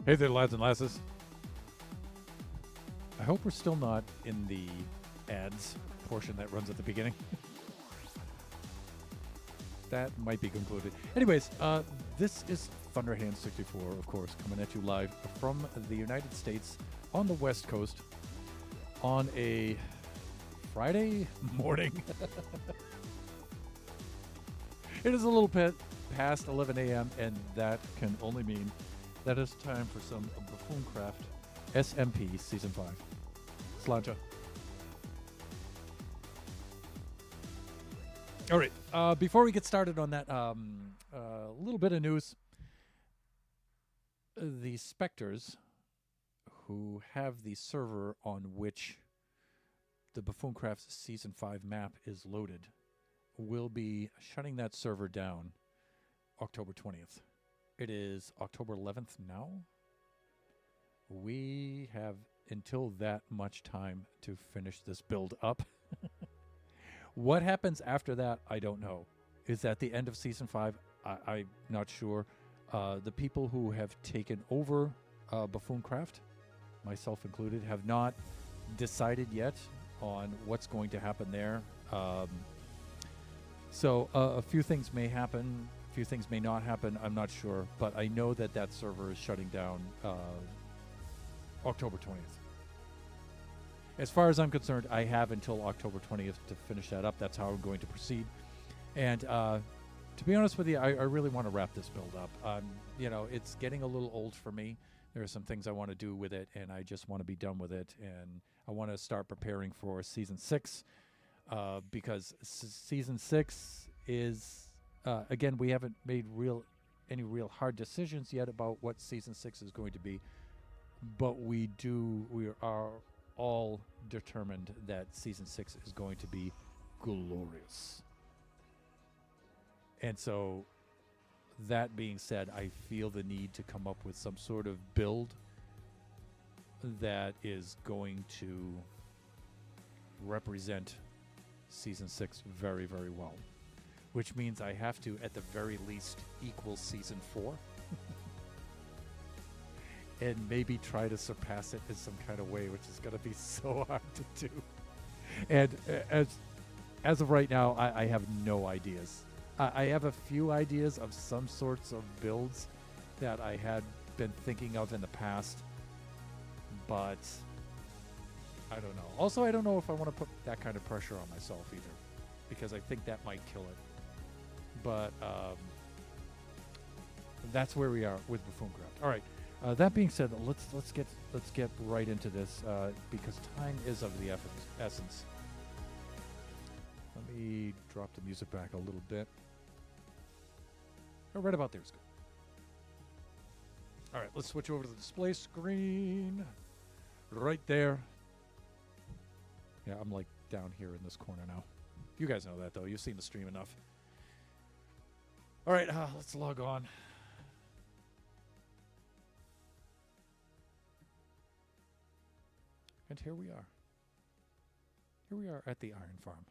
Hey there, lads and lasses. I hope we're still not in the ads portion that runs at the beginning. That might be concluded. Anyways, this is Thunderhand 64, of course, coming at you live from the United States on the West Coast on a Friday morning. It is a little bit past 11 a.m., and that can only mean that it's time for some Buffooncraft SMP Season 5. Slancha. All right. Before we get started on that, a little bit of news. The Spectres, who have the server on which the Buffooncraft Season 5 map is loaded, will be shutting that server down October 20th. It is October 11th now. We have until that much time to finish this build up. What happens after that, I don't know. Is that the end of Season 5? I'm not sure. The people who have taken over Buffooncraft, myself included, have not decided yet on what's going to happen there. So a few things may happen, a few things may not happen. I'm not sure, but I know that that server is shutting down October 20th. As far as I'm concerned, I have until October 20th to finish that up. That's how I'm going to proceed. And to be honest with you, I really want to wrap this build up. You know, it's getting a little old for me. There are some things I want to do with it, and I just want to be done with it. And I want to start preparing for Season 6. Because Season 6 is, again, we haven't made any real hard decisions yet about what Season 6 is going to be, but we are all determined that Season 6 is going to be glorious. And so, that being said, I feel the need to come up with some sort of build that is going to represent Season 6 very, very well, which means I have to, at the very least, equal Season 4 and maybe try to surpass it in some kind of way, which is going to be so hard to do. And as of right now, I have no ideas. I have a few ideas of some sorts of builds that I had been thinking of in the past, but I don't know. Also, I don't know if I want to put that kind of pressure on myself either, because I think that might kill it. But that's where we are with Buffooncraft. All right. That being said, let's get right into this because time is of the essence. Let me drop the music back a little bit. Oh, right about there is good. All right, let's switch over to the display screen. Right there. Yeah, I'm like down here in this corner now. You guys know that, though. You've seen the stream enough. All right, let's log on. And here we are. Here we are at the Iron Farm.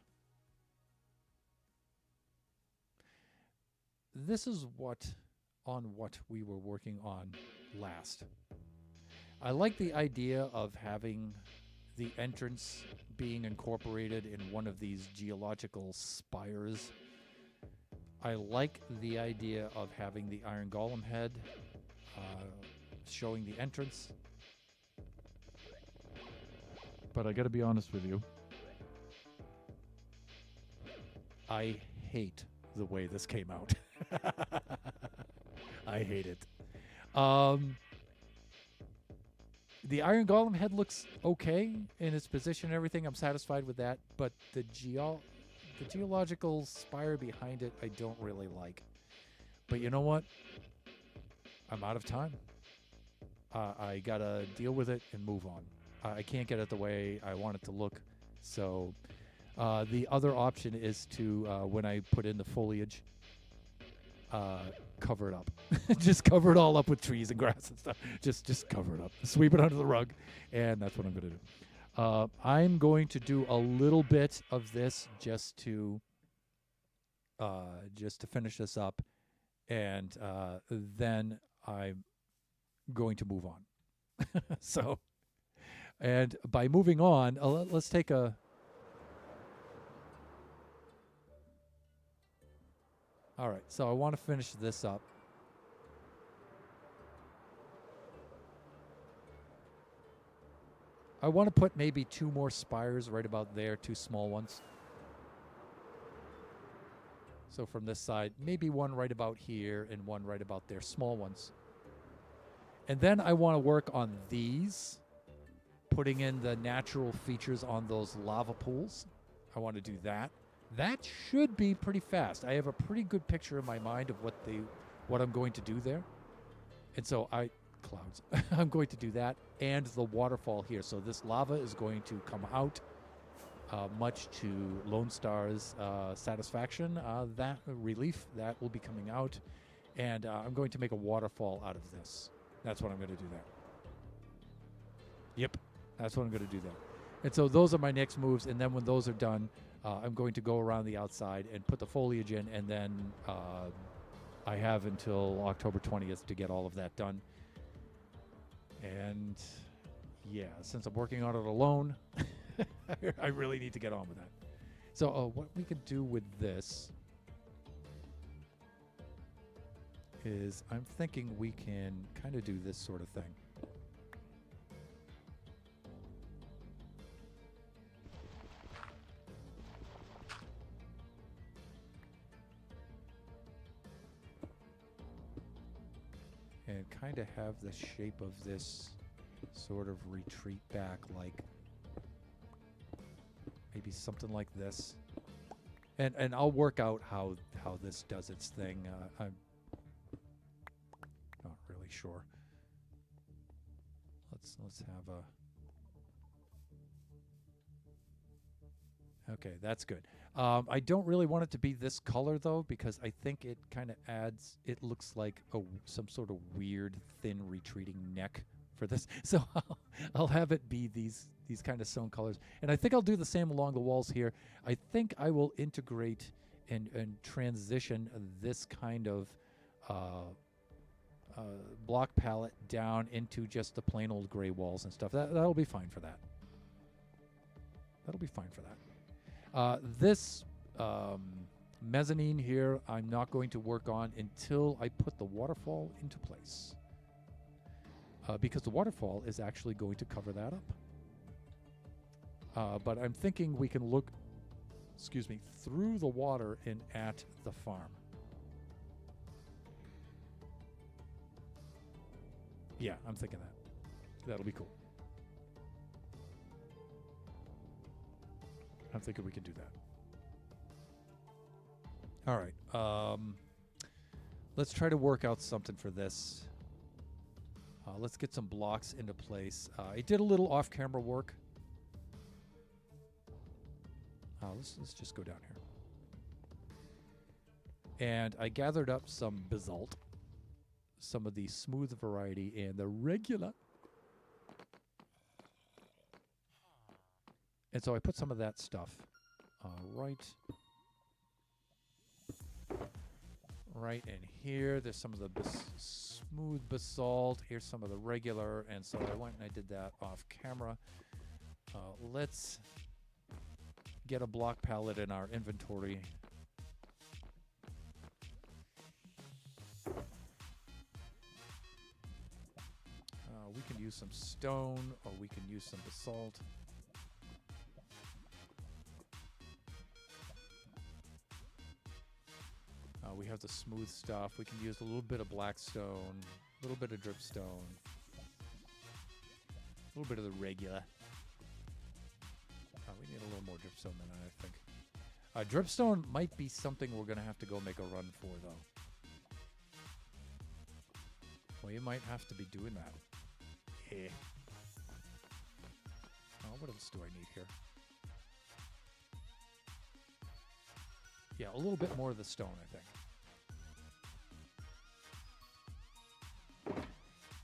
This is what we were working on last. I like the idea of having the entrance being incorporated in one of these geological spires. I like the idea of having the Iron Golem head showing the entrance. But I gotta be honest with you. I hate the way this came out. I hate it. The Iron Golem head looks okay in its position and everything. I'm satisfied with that. But the geological spire behind it, I don't really like. But you know what? I'm out of time. I gotta deal with it and move on. I can't get it the way I want it to look. So the other option is to, when I put in the foliage, cover it up. Just cover it all up with trees and grass and stuff. Just cover it up. Sweep it under the rug. And that's what I'm going to do. I'm going to do a little bit of this just to finish this up. And then I'm going to move on. So, and by moving on, let's take a... All right, so I want to finish this up. I want to put maybe 2 more spires right about there, 2 small ones. So from this side, maybe one right about here and one right about there, small ones. And then I want to work on these, putting in the natural features on those lava pools. I want to do that. That should be pretty fast. I have a pretty good picture in my mind of what I'm going to do there. And so clouds. I'm going to do that and the waterfall here. So this lava is going to come out, much to Lone Star's satisfaction. That relief, that will be coming out. And I'm going to make a waterfall out of this. That's what I'm going to do there. Yep, that's what I'm going to do there. And so those are my next moves. And then when those are done, I'm going to go around the outside and put the foliage in. And then I have until October 20th to get all of that done. And yeah, since I'm working on it alone, I really need to get on with that. So what we could do with this is I'm thinking we can kind of do this sort of thing. And kind of have the shape of this sort of retreat back, like maybe something like this. And I'll work out how this does its thing. I'm not really sure. Let's have a. Okay, that's good. I don't really want it to be this color though, because I think it kind of adds. It looks like some sort of weird thin retreating neck for this. So I'll have it be these kind of stone colors, and I think I'll do the same along the walls here. I think I will integrate and transition this kind of block palette down into just the plain old gray walls and stuff. That'll be fine for that. That'll be fine for that. This mezzanine here, I'm not going to work on until I put the waterfall into place. Because the waterfall is actually going to cover that up. But I'm thinking we can look, through the water and at the farm. Yeah, I'm thinking that. That'll be cool. I'm thinking we can do that. All right. Let's try to work out something for this. Let's get some blocks into place. I did a little off-camera work. Let's just go down here. And I gathered up some basalt, some of the smooth variety, and the regular. And so I put some of that stuff right in here. There's some of the smooth basalt. Here's some of the regular. And so I went and I did that off camera. Let's get a block palette in our inventory. We can use some stone, or we can use some basalt. We have the smooth stuff. We can use a little bit of black stone, a little bit of dripstone, a little bit of the regular. We need a little more dripstone than that, I think. Dripstone might be something we're going to have to go make a run for, though. Well, you might have to be doing that. Yeah. What else do I need here? Yeah, a little bit more of the stone, I think.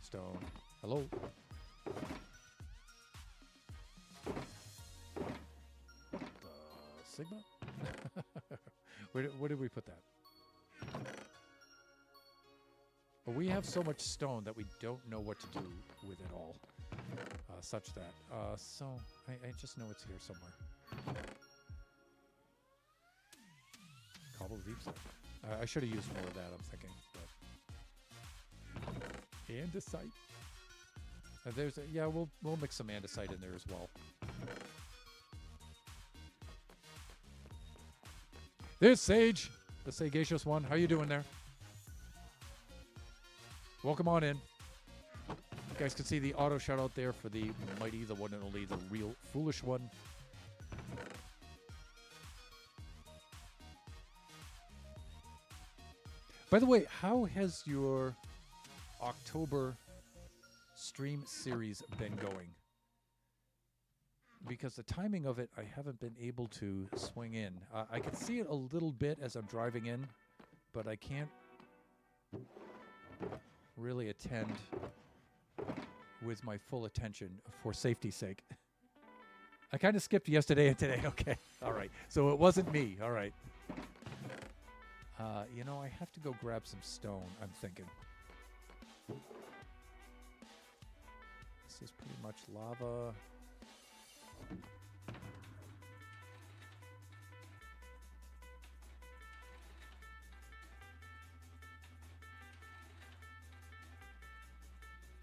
Stone. Hello? Sigma? Where did we put that? Well, we have so much stone that we don't know what to do with it all. Such that. So, I just know it's here somewhere. Cobble deep stuff. I should have used more of that, I'm thinking. But. Andesite. Yeah, we'll mix some andesite in there as well. There's Sage, the sagacious one. How you doing there? Welcome on in. You guys can see the auto shout out there for the mighty, the one and only, the real foolish one. By the way, how has your October stream series been going? Because the timing of it, I haven't been able to swing in. I can see it a little bit as I'm driving in, but I can't really attend with my full attention for safety's sake. I kind of skipped yesterday and today. Okay. All right. So it wasn't me. All right. You know, I have to go grab some stone, I'm thinking. This is pretty much lava.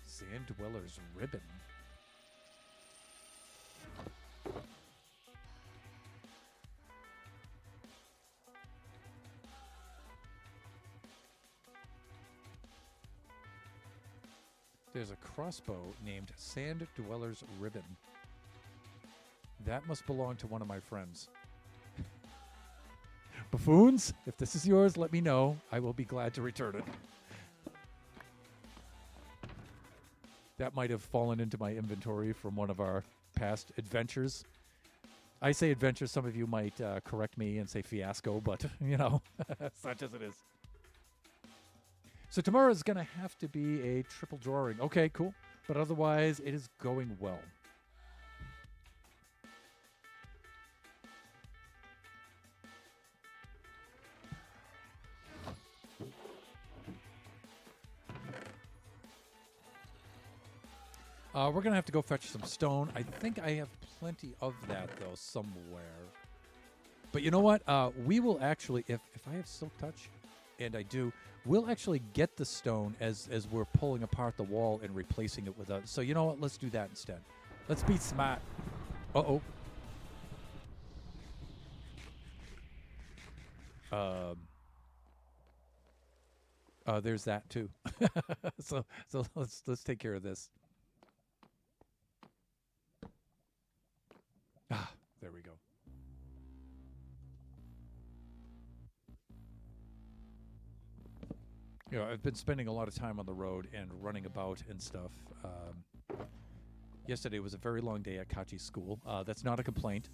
Sand Dweller's Ribbon. There's a crossbow named Sand Dweller's Ribbon. That must belong to one of my friends. Buffoons, if this is yours, let me know. I will be glad to return it. That might have fallen into my inventory from one of our past adventures. I say adventure, some of you might correct me and say fiasco, but, you know, such as it is. So tomorrow is going to have to be a triple drawing. Okay, cool. But otherwise, it is going well. We're going to have to go fetch some stone. I think I have plenty of that, though, somewhere. But you know what? We will actually, if I have Silk Touch, and I do, we'll actually get the stone as we're pulling apart the wall and replacing it with a... So you know what? Let's do that instead. Let's be smart. Uh-oh. There's that, too. so let's take care of this. Ah, there we go. You know, I've been spending a lot of time on the road and running about and stuff. Yesterday was a very long day at Kachi's school. That's not a complaint.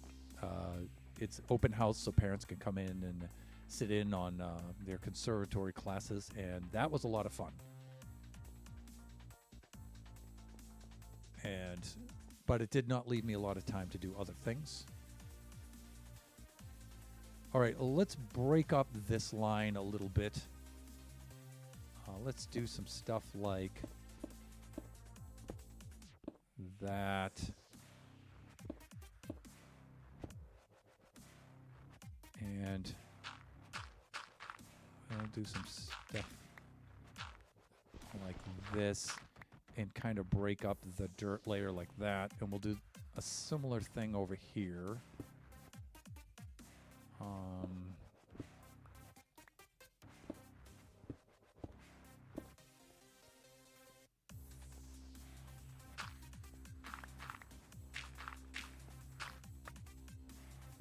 It's open house, so parents can come in and sit in on their conservatory classes, and that was a lot of fun. But it did not leave me a lot of time to do other things. All right, let's break up this line a little bit. Let's do some stuff like that. And I'll do some stuff like this and kind of break up the dirt layer like that. And we'll do a similar thing over here.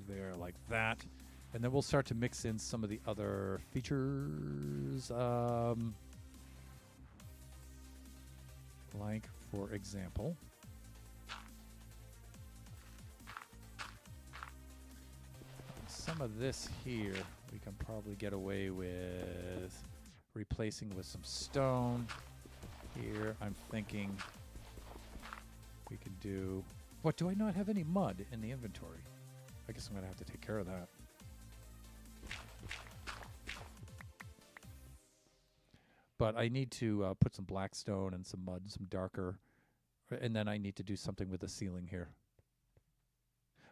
There, like that. And then we'll start to mix in some of the other features. Like, for example, some of this here we can probably get away with replacing with some stone. Here, I'm thinking we can do... What, do I not have any mud in the inventory? I guess I'm going to have to take care of that. But I need to put some black stone and some mud, some darker, and then I need to do something with the ceiling here.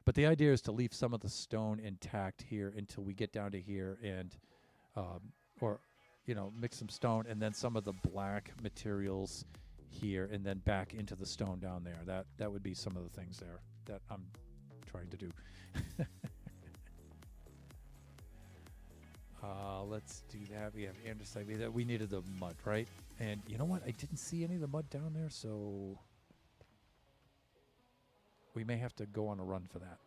But the idea is to leave some of the stone intact here until we get down to here and, or, you know, mix some stone and then some of the black materials here and then back into the stone down there. That would be some of the things there that I'm trying to do. Let's do that. We have andesite. We needed the mud, right? And you know what? I didn't see any of the mud down there, so we may have to go on a run for that.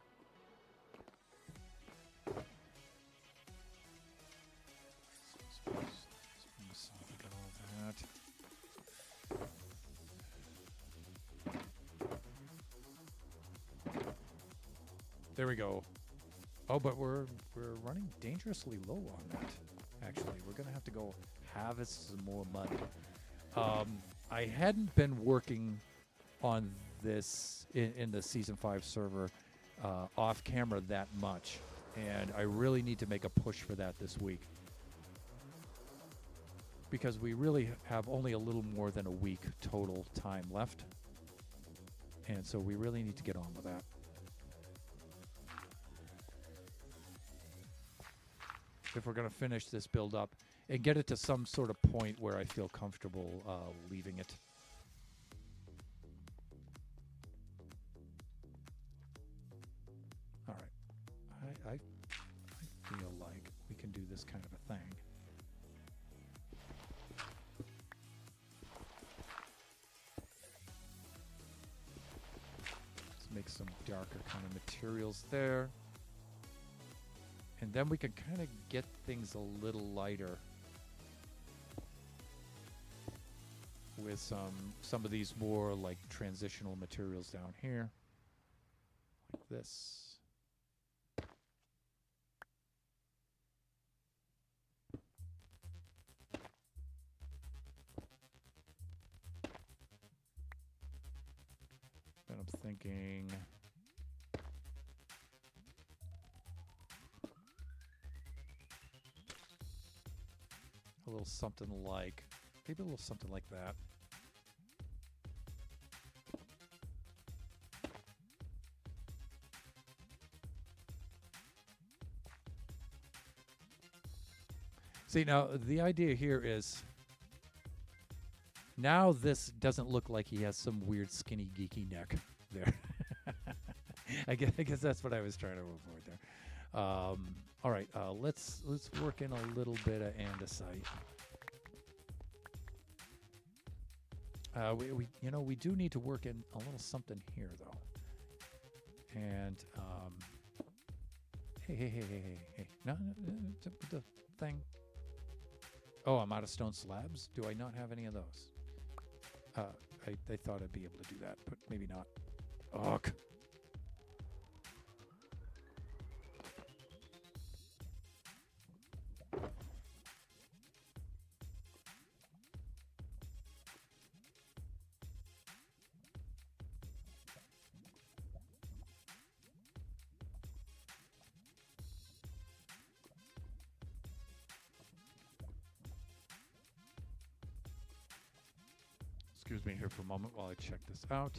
There we go. Oh, but we're running dangerously low on that. Actually, we're gonna have to go harvest some more mud. I hadn't been working on this in the Season 5 server off camera that much, and I really need to make a push for that this week. Because we really have only a little more than a week total time left. And so we really need to get on with that. If we're going to finish this build up and get it to some sort of point where I feel comfortable leaving it. All right. I feel like we can do this kind of a thing. Let's make some darker kind of materials there. And then we can kind of get things a little lighter with some of these more like transitional materials down here, like this. Then I'm thinking a little something like, maybe a little something like that. See, now the idea here is, now this doesn't look like he has some weird skinny geeky neck there. I guess that's what I was trying to avoid there. All right, let's work in a little bit of andesite. We do need to work in a little something here though. And hey, no, the thing. Oh, I'm out of stone slabs. Do I not have any of those? I thought I'd be able to do that, but maybe not. Ugh. Excuse me here for a moment while I check this out.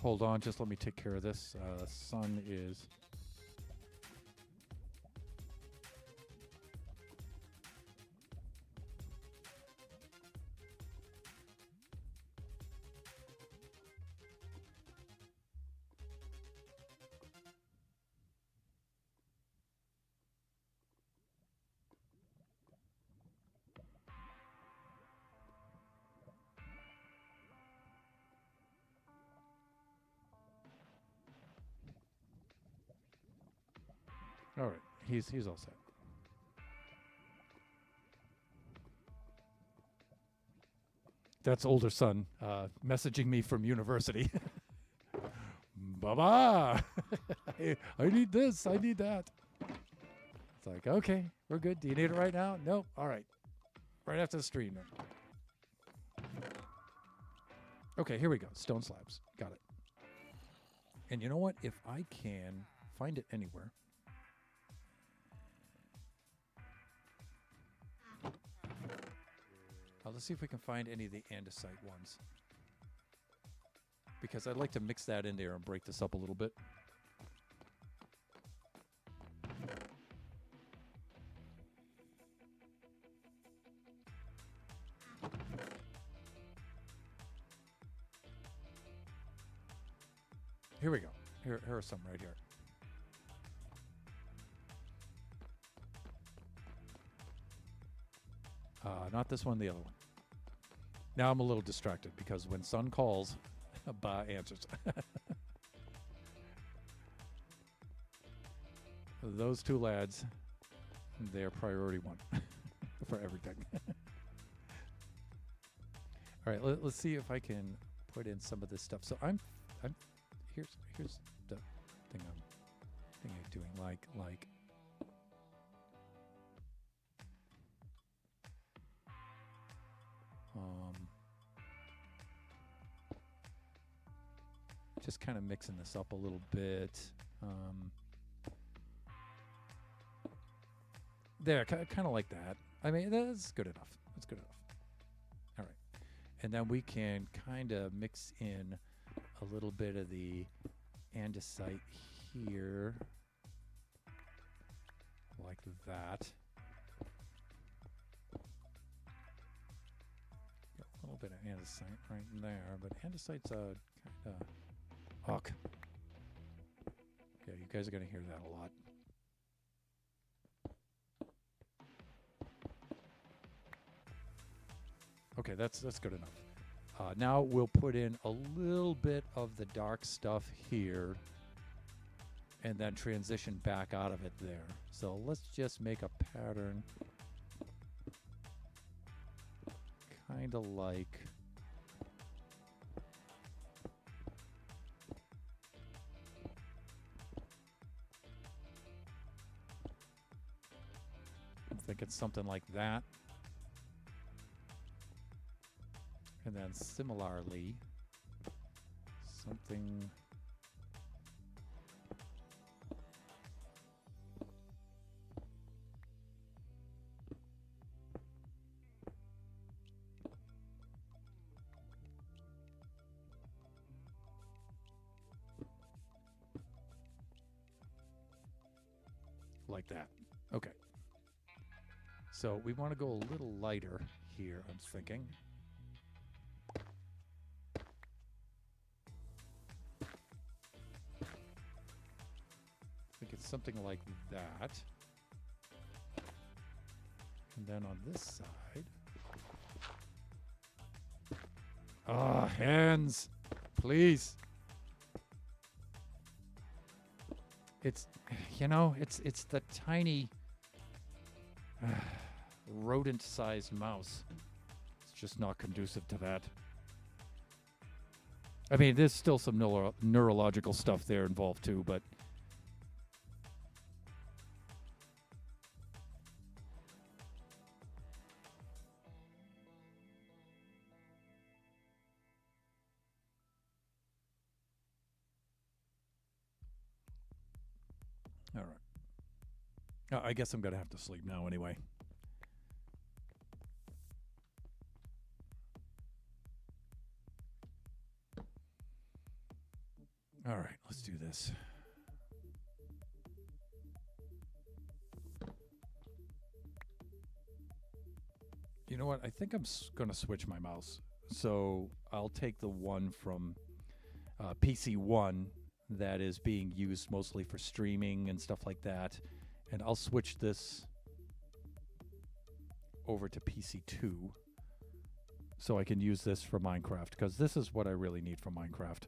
Hold on, just let me take care of this. Sun is... All right, he's all set. That's older son messaging me from university. Baba, I need this, I need that. It's like, okay, we're good. Do you need it right now? Nope. All right, right after the stream. Okay, here we go. Stone slabs. Got it. And you know what? If I can find it anywhere. Let's see if we can find any of the andesite ones. Because I'd like to mix that in there and break this up a little bit. Here we go. Here are some right here. Not this one, the other one. Now I'm a little distracted because when Sun calls, Ba answers. Those two lads, they're priority one for everything. All right, let's see if I can put in some of this stuff. So I'm here's the thing I'm doing like just kind of mixing this up a little bit. There, kind of like that. I mean, that's good enough. That's good enough. All right. And then we can kind of mix in a little bit of the andesite here. Like that. Got a little bit of andesite right in there, but andesite's kind of... Huck. Yeah, you guys are going to hear that a lot. Okay, that's good enough. Now we'll put in a little bit of the dark stuff here and then transition back out of it there. So let's just make a pattern kind of like... I think it's something like that. And then similarly, something like that. Okay. So we want to go a little lighter here, I'm thinking. I think it's something like that. And then on this side... Ah, hands! Please! It's, you know, it's the tiny... rodent-sized mouse. It's just not conducive to that. I mean, there's still some neurological stuff there involved too, but... All right. I guess I'm going to have to sleep now anyway. All right, let's do this. You know what? I think I'm going to switch my mouse. So I'll take the one from PC1 that is being used mostly for streaming and stuff like that. And I'll switch this over to PC2 so I can use this for Minecraft, because this is what I really need for Minecraft.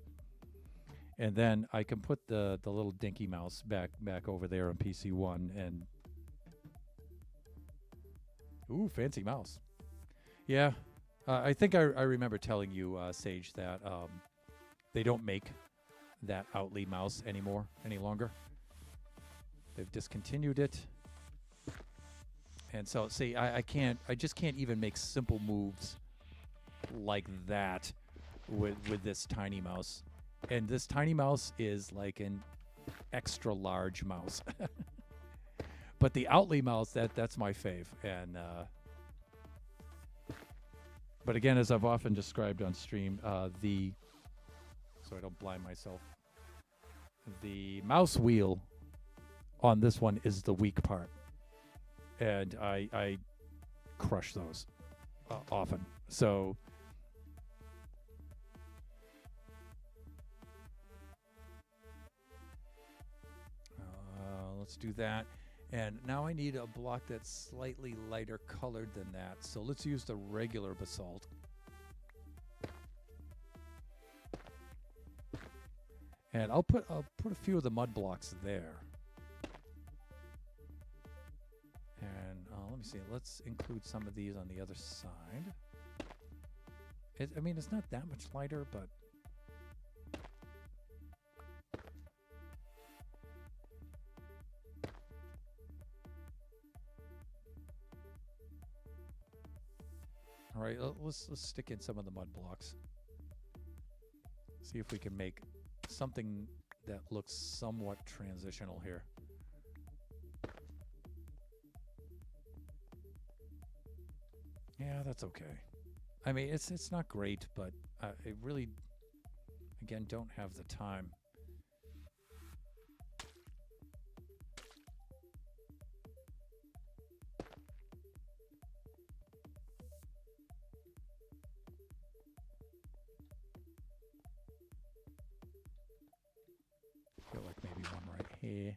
And then I can put the little dinky mouse back over there on PC1 and... Ooh, fancy mouse. Yeah, I think I remember telling you, Sage, that they don't make that Outley mouse any longer. They've discontinued it. And so, see, I just can't even make simple moves like that with this tiny mouse. And this tiny mouse is like an extra large mouse. But the Outley mouse, that's my fave. And But again, as I've often described on stream, so I don't blind myself, the mouse wheel on this one is the weak part, and I crush those often. So let's do that. And now I need a block that's slightly lighter colored than that. So let's use the regular basalt. And I'll put a few of the mud blocks there. And let me see. Let's include some of these on the other side. I mean, it's not that much lighter, but all right, let's stick in some of the mud blocks. See if we can make something that looks somewhat transitional here. Yeah, that's okay. I mean, it's not great, but I really, again, don't have the time. I feel like maybe one right here.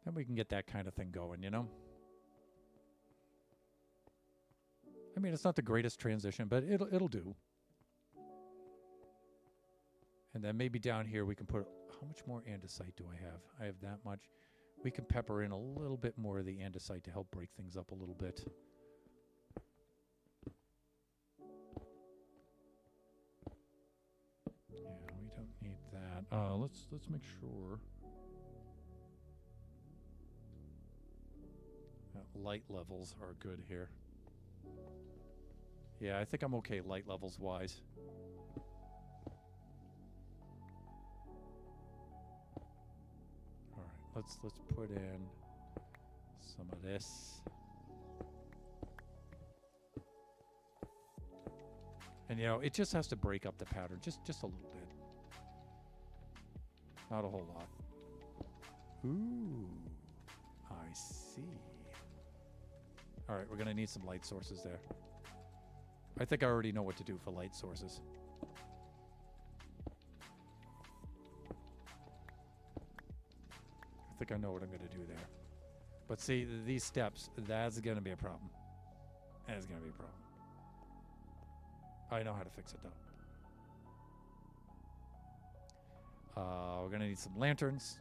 Then we can get that kind of thing going, you know? I mean, it's not the greatest transition, but it'll do. And then maybe down here we can put, how much more andesite do I have? I have that much. We can pepper in a little bit more of the andesite to help break things up a little bit. Yeah, we don't need that. Let's make sure that light levels are good here. Yeah, I think I'm okay light levels wise. All right, let's put in some of this. And you know, it just has to break up the pattern just a little bit. Not a whole lot. Ooh, I see. All right, we're gonna need some light sources there. I think I already know what to do for light sources. I think I know what I'm gonna do there. But see, these steps, that's gonna be a problem. That's gonna be a problem. I know how to fix it though. We're gonna need some lanterns.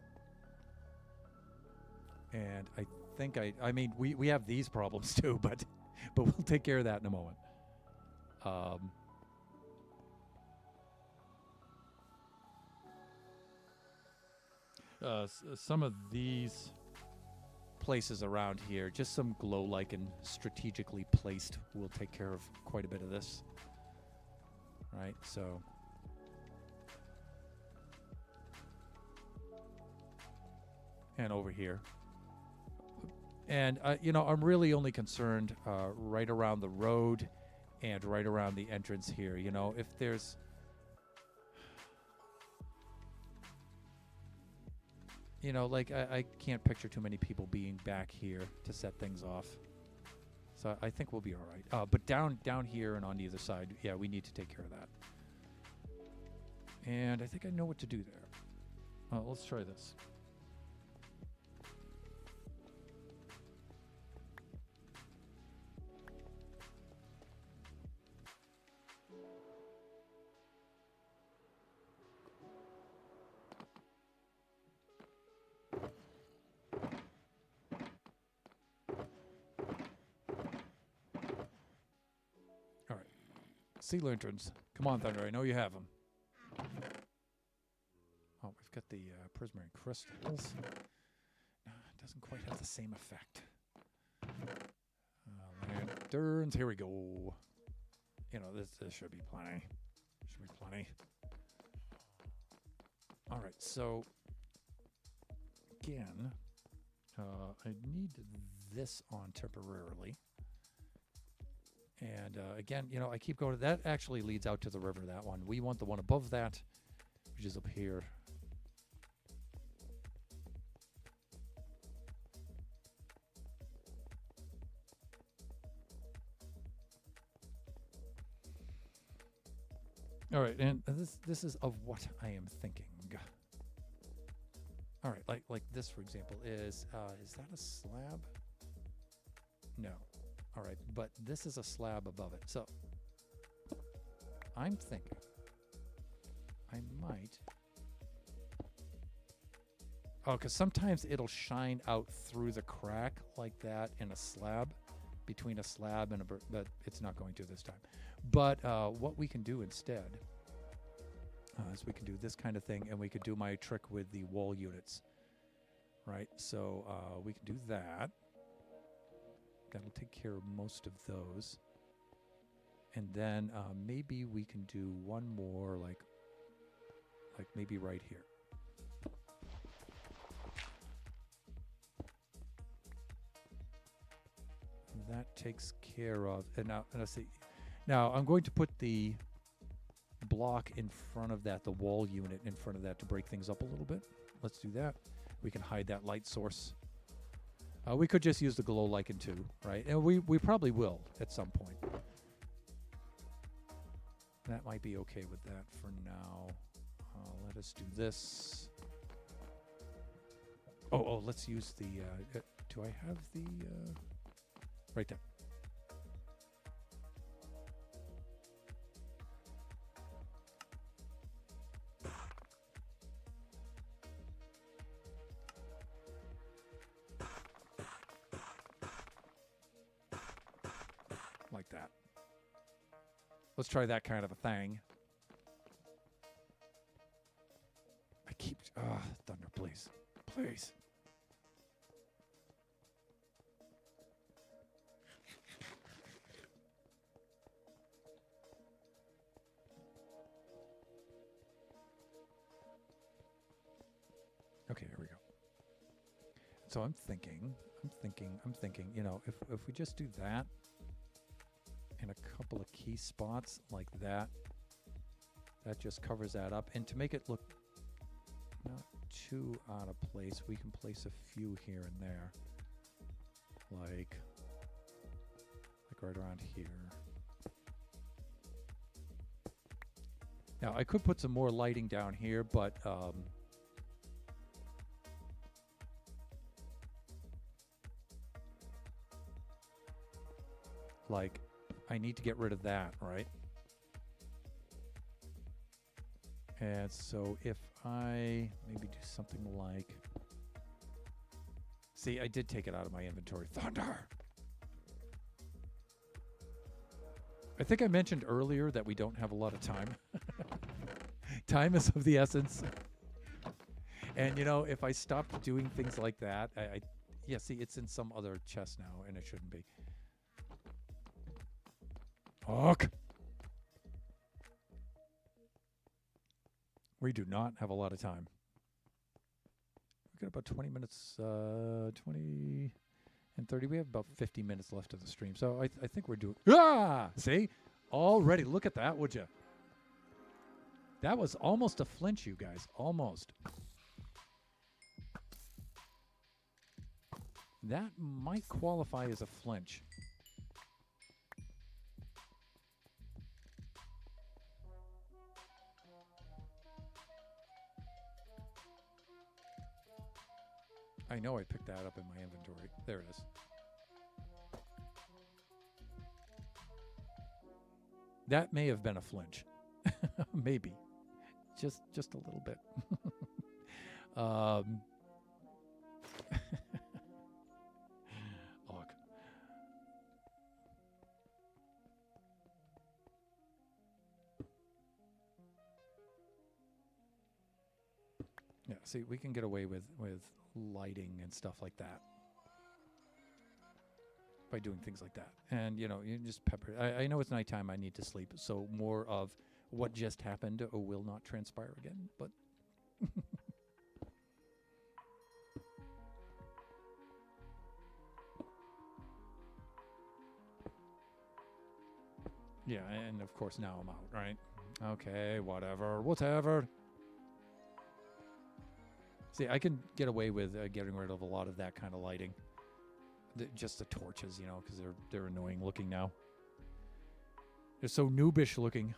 And I think I mean, we have these problems too, but we'll take care of that in a moment. Some of these places around here, just some glow lichen strategically placed, will take care of quite a bit of this. Right, so and over here. And, you know, I'm really only concerned right around the road and right around the entrance here. You know, if there's... You know, like, I can't picture too many people being back here to set things off. So I think we'll be all right. But down here and on the other side, yeah, we need to take care of that. And I think I know what to do there. Let's try this. Sea lanterns. Come on, Thunder. I know you have them. Oh, we've got the prismarine crystals. It doesn't quite have the same effect. Lanterns. Here we go. You know, this should be plenty. Should be plenty. All right. So, again, I need this on temporarily. And again, you know, I keep going. That actually leads out to the river, that one. We want the one above that, which is up here. All right, and this is of what I am thinking. All right, like this, for example, is that a slab? No. All right, but this is a slab above it. So I'm thinking I might. Oh, because sometimes it'll shine out through the crack like that in a slab, between a slab and a, but it's not going to this time. But what we can do instead is we can do this kind of thing, and we could do my trick with the wall units, right? So we can do that. That'll take care of most of those. And then maybe we can do one more, like maybe right here. And that takes care of. And now, let's see. Now I'm going to put the block in front of that, the wall unit in front of that, to break things up a little bit. Let's do that. We can hide that light source. We could just use the glow lichen too, right? And we probably will at some point. That might be okay with that for now. Let us do this. Oh, let's use the, do I have the, right there. Like that. Let's try that kind of a thing. I keep... thunder, please. Please. Okay, here we go. So I'm thinking, you know, if we just do that in a couple of key spots like that, that just covers that up. And to make it look not too out of place, we can place a few here and there, like right around here. Now I could put some more lighting down here, but like I need to get rid of that, right? And so if I maybe do something like, see, I did take it out of my inventory. Thunder! I think I mentioned earlier that we don't have a lot of time. Time is of the essence. And you know, if I stopped doing things like that, yeah, see, it's in some other chest now, and it shouldn't be. Fuck. We do not have a lot of time. We've got about 20 minutes, 20 and 30. We have about 50 minutes left of the stream. So I think we're doing... Ah! See? Already. Look at that, would you? That was almost a flinch, you guys. Almost. That might qualify as a flinch. I know I picked that up in my inventory. There it is. That may have been a flinch. Maybe. Just a little bit. Look. Yeah, see, we can get away with lighting and stuff like that by doing things like that. And, you know, you just pepper it. I know it's nighttime. I need to sleep. So more of what just happened will not transpire again. But Yeah, and of course now I'm out, right? Okay, whatever. See, I can get away with getting rid of a lot of that kind of lighting. Just the torches, you know, because they're annoying looking now. They're so noobish looking.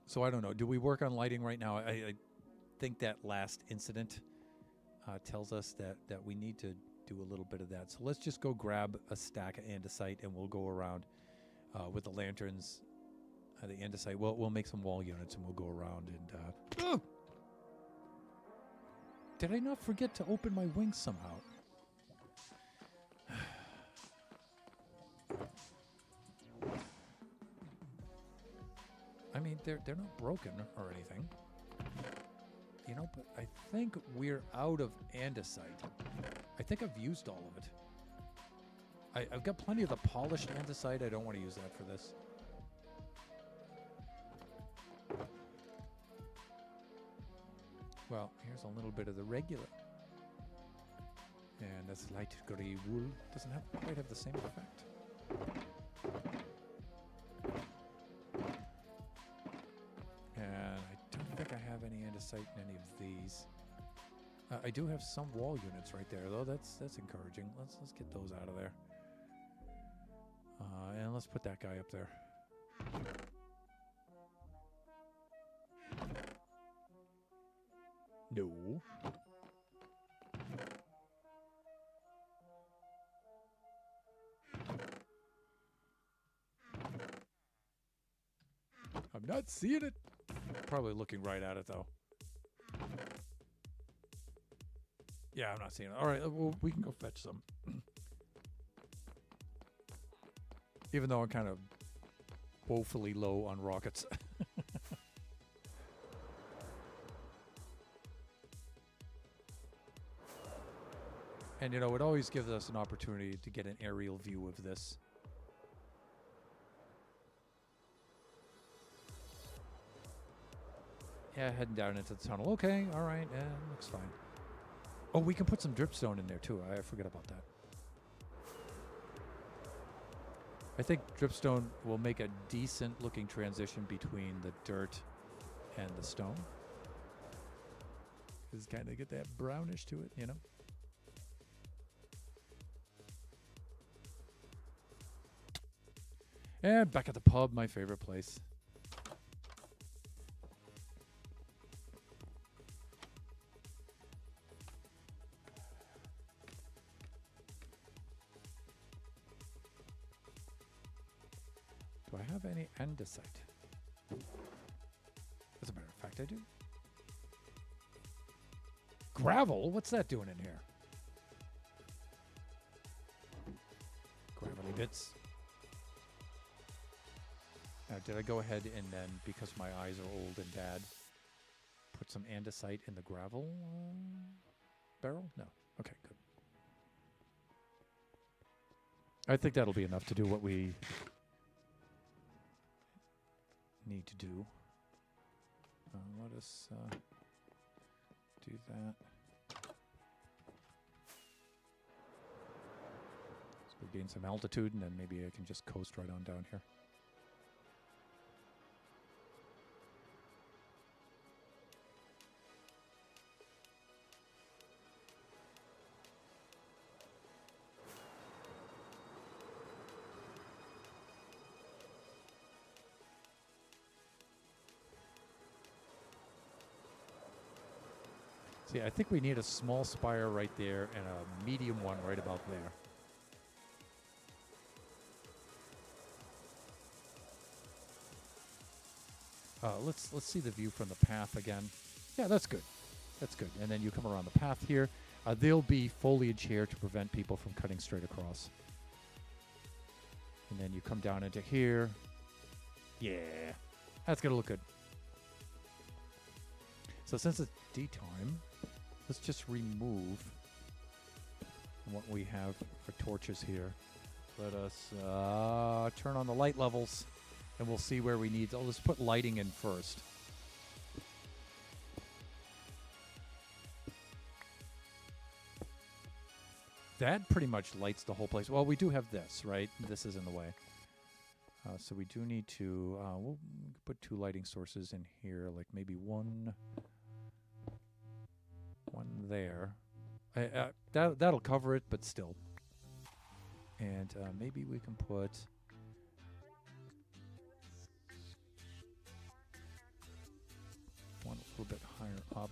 So I don't know. Do we work on lighting right now? I think that last incident tells us that we need to do a little bit of that. So let's just go grab a stack of andesite and we'll go around with the lanterns. The andesite. We'll make some wall units and we'll go around and. Did I not forget to open my wings somehow? I mean, they're not broken or anything. You know, but I think we're out of andesite. I think I've used all of it. I've got plenty of the polished andesite. I don't want to use that for this. Well, here's a little bit of the regular. And this light gray wool doesn't quite have the same effect. And I don't think I have any andesite in any of these. I do have some wall units right there, though. That's encouraging. Let's get those out of there. And let's put that guy up there. No. I'm not seeing it. Probably looking right at it, though. Yeah, I'm not seeing it. All right, well, we can go fetch some. Even though I'm kind of woefully low on rockets. And, you know, it always gives us an opportunity to get an aerial view of this. Yeah, heading down into the tunnel. Okay, all right, looks fine. Oh, we can put some dripstone in there, too. I forget about that. I think dripstone will make a decent-looking transition between the dirt and the stone. Just kind of get that brownish to it, you know? And back at the pub, my favorite place. Do I have any andesite? As a matter of fact, I do. Gravel? What's that doing in here? Gravelly bits. Now, did I go ahead and then, because my eyes are old and bad, put some andesite in the gravel barrel? No. Okay, good. I think that'll be enough to do what we need to do. Let us do that. So we gain some altitude, and then maybe I can just coast right on down here. See, I think we need a small spire right there and a medium one right about there. Let's see the view from the path again. Yeah, that's good. That's good. And then you come around the path here. There'll be foliage here to prevent people from cutting straight across. And then you come down into here. Yeah, that's going to look good. So since it's daytime, let's just remove what we have for torches here. Let us turn on the light levels, and we'll see where we need. Oh, let's put lighting in first. that pretty much lights the whole place. Well, we do have this, right? This is in the way. So we do need to, we'll put 2 lighting sources in here, like maybe one there. That'll cover it, but still. And maybe we can put one a little bit higher up.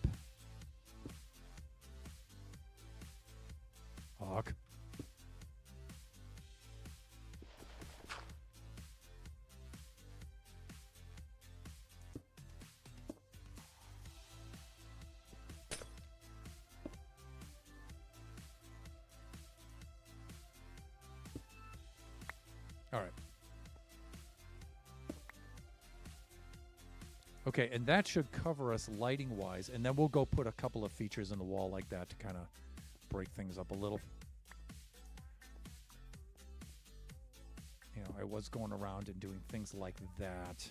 Fuck. All right. Okay, and that should cover us lighting-wise, and then we'll go put a couple of features in the wall like that to kind of break things up a little. You know, I was going around and doing things like that.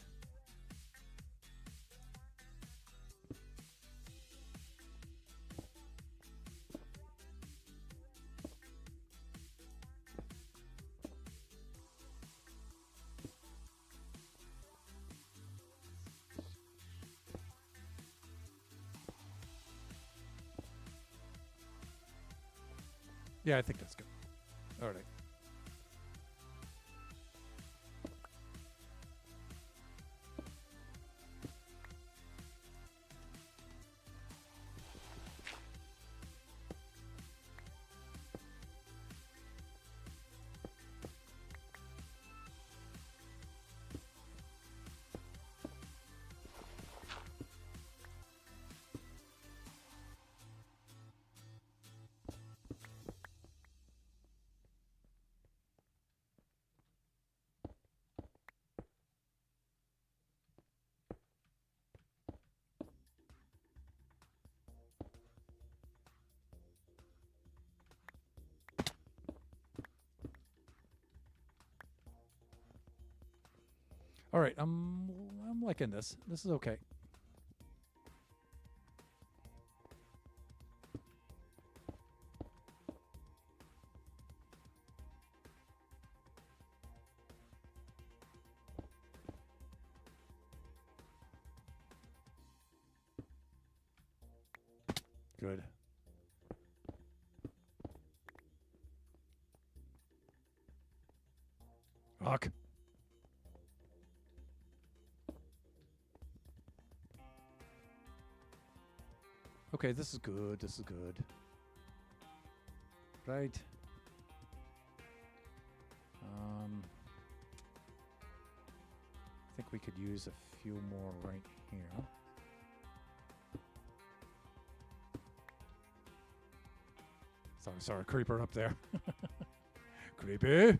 Yeah, I think that's good. All right. All right, I'm liking this. This is okay. Good. Fuck. Okay, this is good. This is good. Right. I think we could use a few more right here. Sorry, creeper up there. Creepy.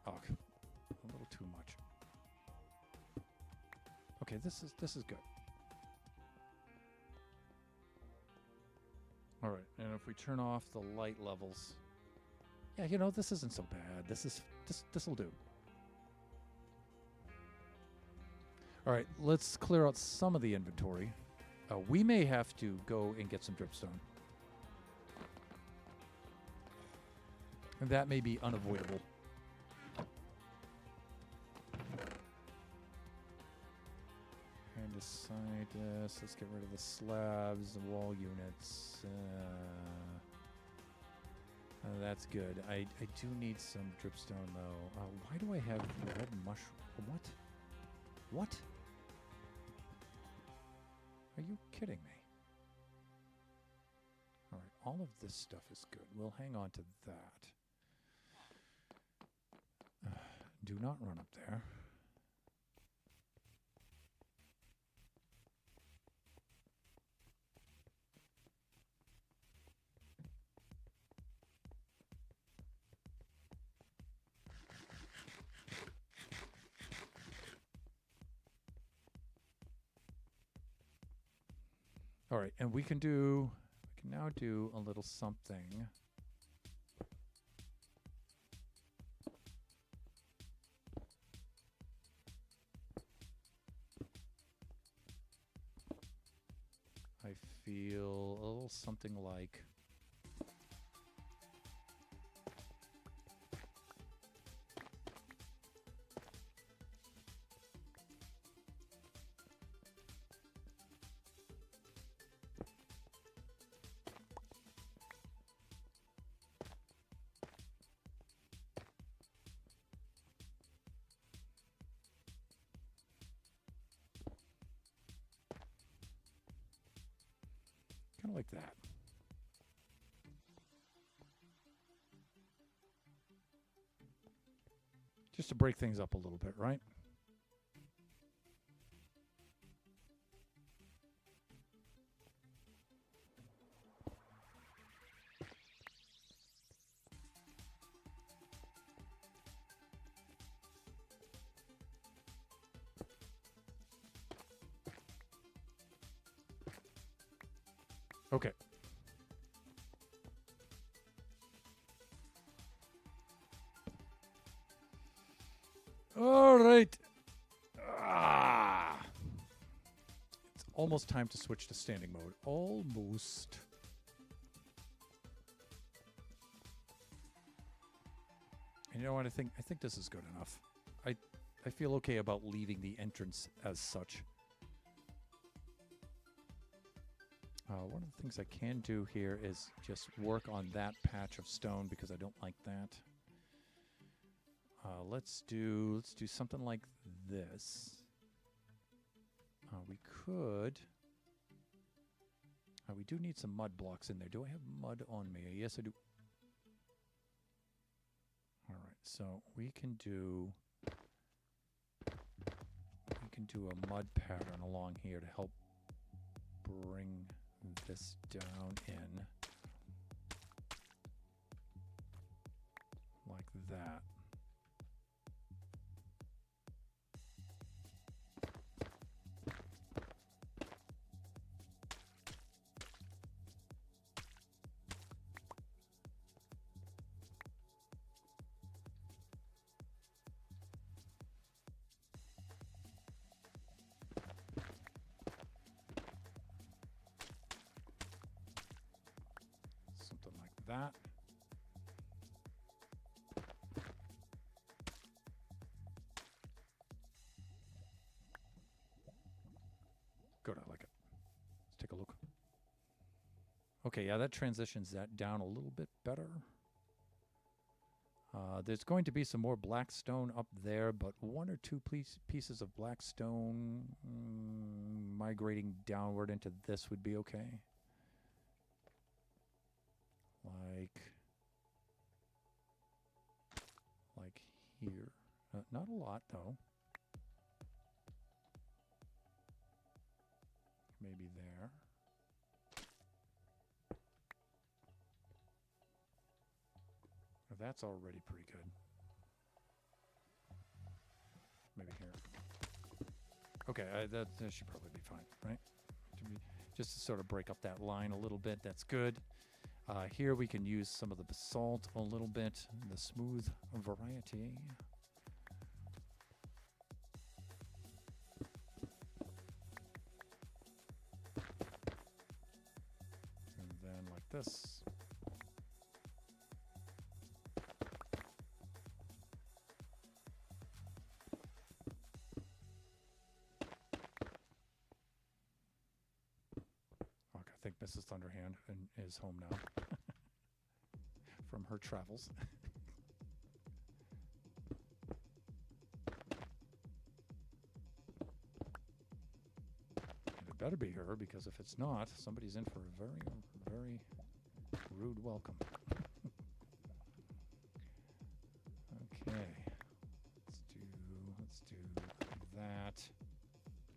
Oh, a little too much. Okay, this is good. All right, and if we turn off the light levels, yeah, you know, this isn't so bad. This'll do. All right, let's clear out some of the inventory. We may have to go and get some dripstone. And that may be unavoidable. And aside this, let's get rid of the slabs, the wall units. That's good. I do need some dripstone, though. Why do I have red mushroom? What? What? Are you kidding me? All right, all of this stuff is good. We'll hang on to that. Do not run up there. All right, and we can now do a little something. I feel a little something like... kind of like that. Just to break things up a little bit, right? Okay. All right. It's almost time to switch to standing mode. Almost. And you know what? I think this is good enough. I feel okay about leaving the entrance as such. One of the things I can do here is just work on that patch of stone because I don't like that. Let's do something like this. We could. We do need some mud blocks in there. Do I have mud on me? Yes, I do. All right, so we can do a mud pattern along here to help bring this down in like that. Something like that. Good, I like it. Let's take a look. Okay, yeah, that transitions that down a little bit better. There's going to be some more black stone up there, but one or two pieces of black stone migrating downward into this would be okay. Like here. Not a lot, though. Maybe there. That's already pretty good. Maybe here. Okay, that should probably be fine, right? Just to sort of break up that line a little bit. That's good. Here we can use some of the basalt a little bit, the smooth variety. And then like this. I think Mrs. Thunderhand is home now from her travels. And it better be her, because if it's not, somebody's in for a very, very rude welcome. Okay, let's do that,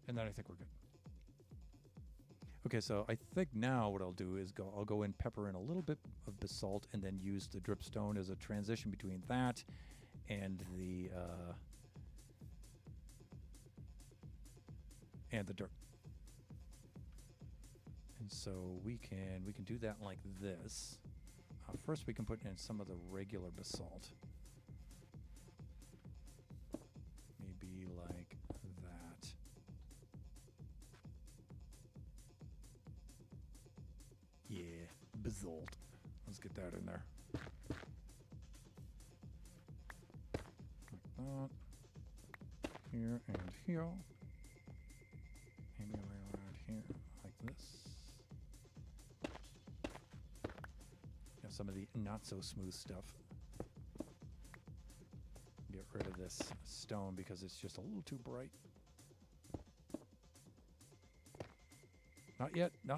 and then I think we're good. Okay, so I think now what I'll do is I'll go in, pepper in a little bit of basalt, and then use the dripstone as a transition between that and the dirt. And so we can do that like this. First, we can put in some of the regular basalt. Maybe like that. gold. Let's get that in there. Like that. Here and here. Maybe right around here, like this. Got some of the not so smooth stuff. Get rid of this stone because it's just a little too bright. Not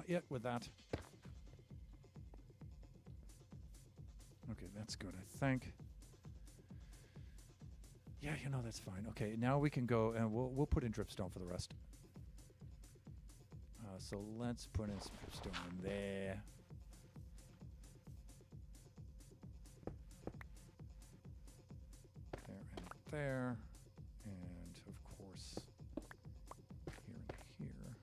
yet with that. Okay, that's good, I think. Yeah, you know, that's fine. Okay, now we can go and we'll put in dripstone for the rest. So let's put in some dripstone in there. There and there. And of course, here and here.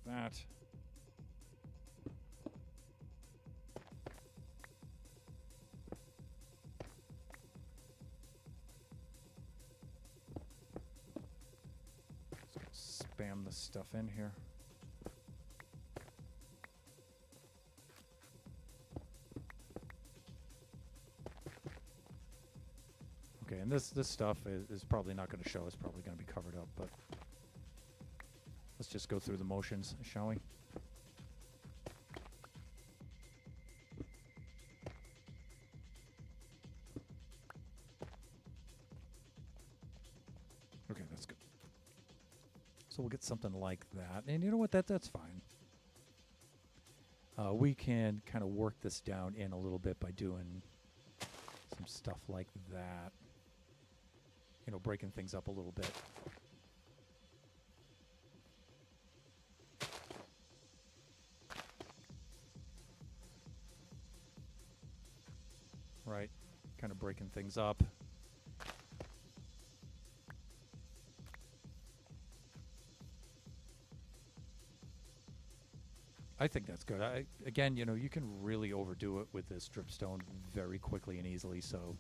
Like that. Spam this stuff in here. Okay, and this stuff is probably not going to show. It's probably going to be covered up, but let's just go through the motions, shall we? Okay, that's good. So we'll get something like that. And you know what? That's fine. We can kind of work this down in a little bit by doing some stuff like that. You know, breaking things up a little bit. Right. Kind of breaking things up. I think that's good. Again, you know, you can really overdo it with this dripstone very quickly and easily, so.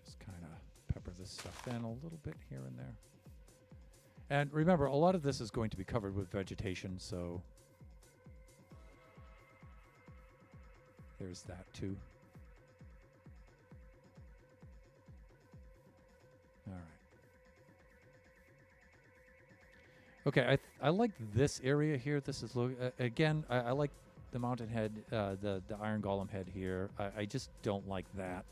Just kind of pepper this stuff in a little bit here and there. And remember, a lot of this is going to be covered with vegetation, so. There's that too. All right. Okay, I like this area here. This is again. I like the mountain head, the iron golem head here. I just don't like that.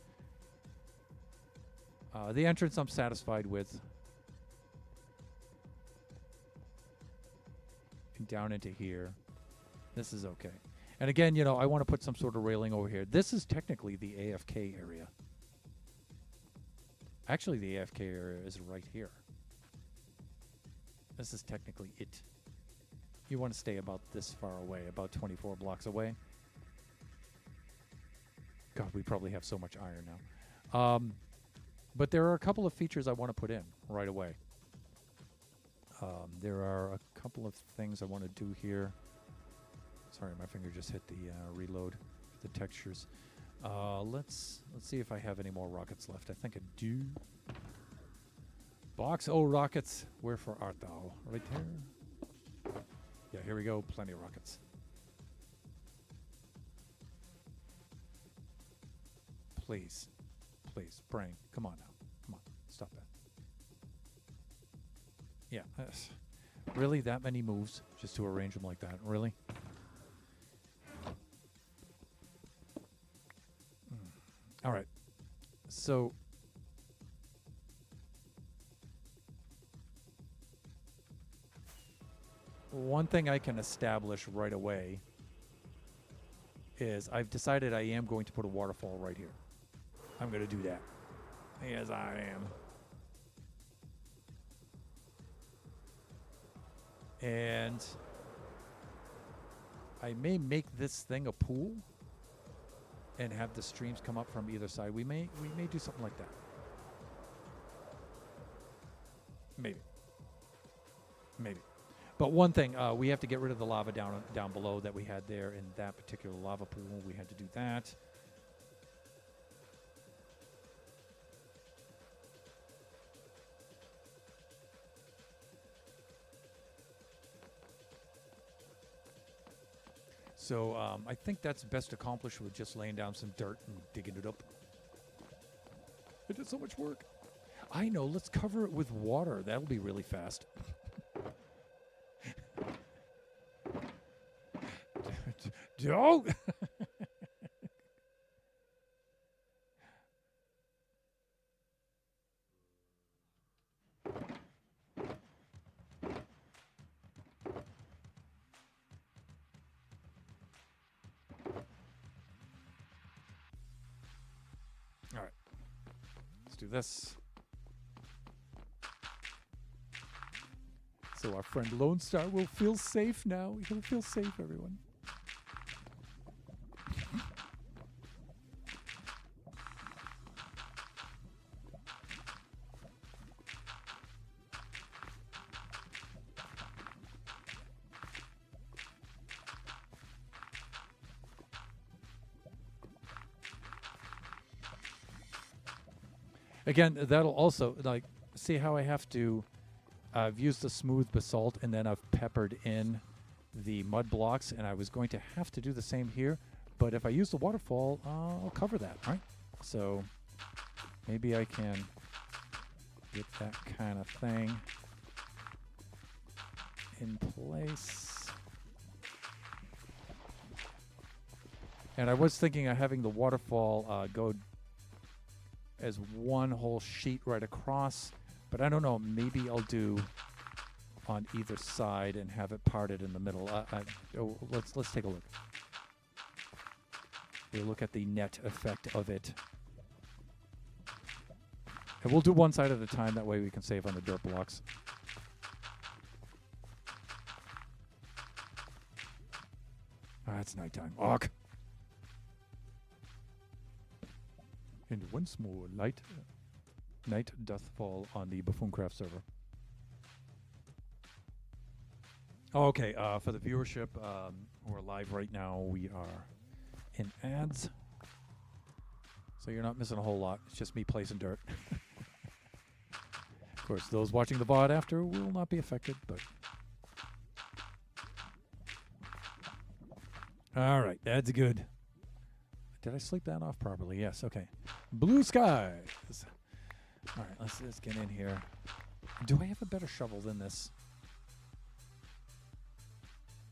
The entrance I'm satisfied with. And down into here. This is okay. And again, you know, I want to put some sort of railing over here. This is technically the AFK area. Actually, the AFK area is right here. This is technically it. You want to stay about this far away, about 24 blocks away. God, we probably have so much iron now. But there are a couple of features I want to put in right away. There are a couple of things I want to do here. Sorry, my finger just hit the reload, the textures. Let's see if I have any more rockets left. I think I do. Box, oh rockets, wherefore art thou? Right there. Yeah, here we go. Plenty of rockets. Please, please, brain, come on now. Come on, stop that. Yeah, really, that many moves just to arrange them like that? Really? All right, so one thing I can establish right away is I've decided I am going to put a waterfall right here. I'm going to do that. Yes, I am. And I may make this thing a pool. and have the streams come up from either side. We may do something like that. Maybe. But one thing, we have to get rid of the lava down below that we had there in that particular lava pool. We had to do that. So I think that's best accomplished with just laying down some dirt and digging it up. It did so much work. I know, let's cover it with water. That'll be really fast. Don't! All right. Let's do this. So our friend Lone Star will feel safe now. He'll feel safe, everyone. Again, that'll also, like, see how I have to, I've used the smooth basalt and then I've peppered in the mud blocks, and I was going to have to do the same here, but if I use the waterfall, I'll cover that, right? So maybe I can get that kind of thing in place. And I was thinking of having the waterfall go as one whole sheet right across, but I don't know, maybe I'll do on either side and have it parted in the middle. Let's take a look. We'll look at the net effect of it. And we'll do one side at a time, that way we can save on the dirt blocks. It's nighttime. Ark. And once more, night doth fall on the Buffooncraft server. Okay, for the viewership, we're live right now. We are in ads, so you're not missing a whole lot. It's just me placing dirt. Of course, those watching the VOD after will not be affected, but... All right, that's good. Did I sleep that off properly? Yes, okay. Blue skies. All right, let's get in here. Do I have a better shovel than this?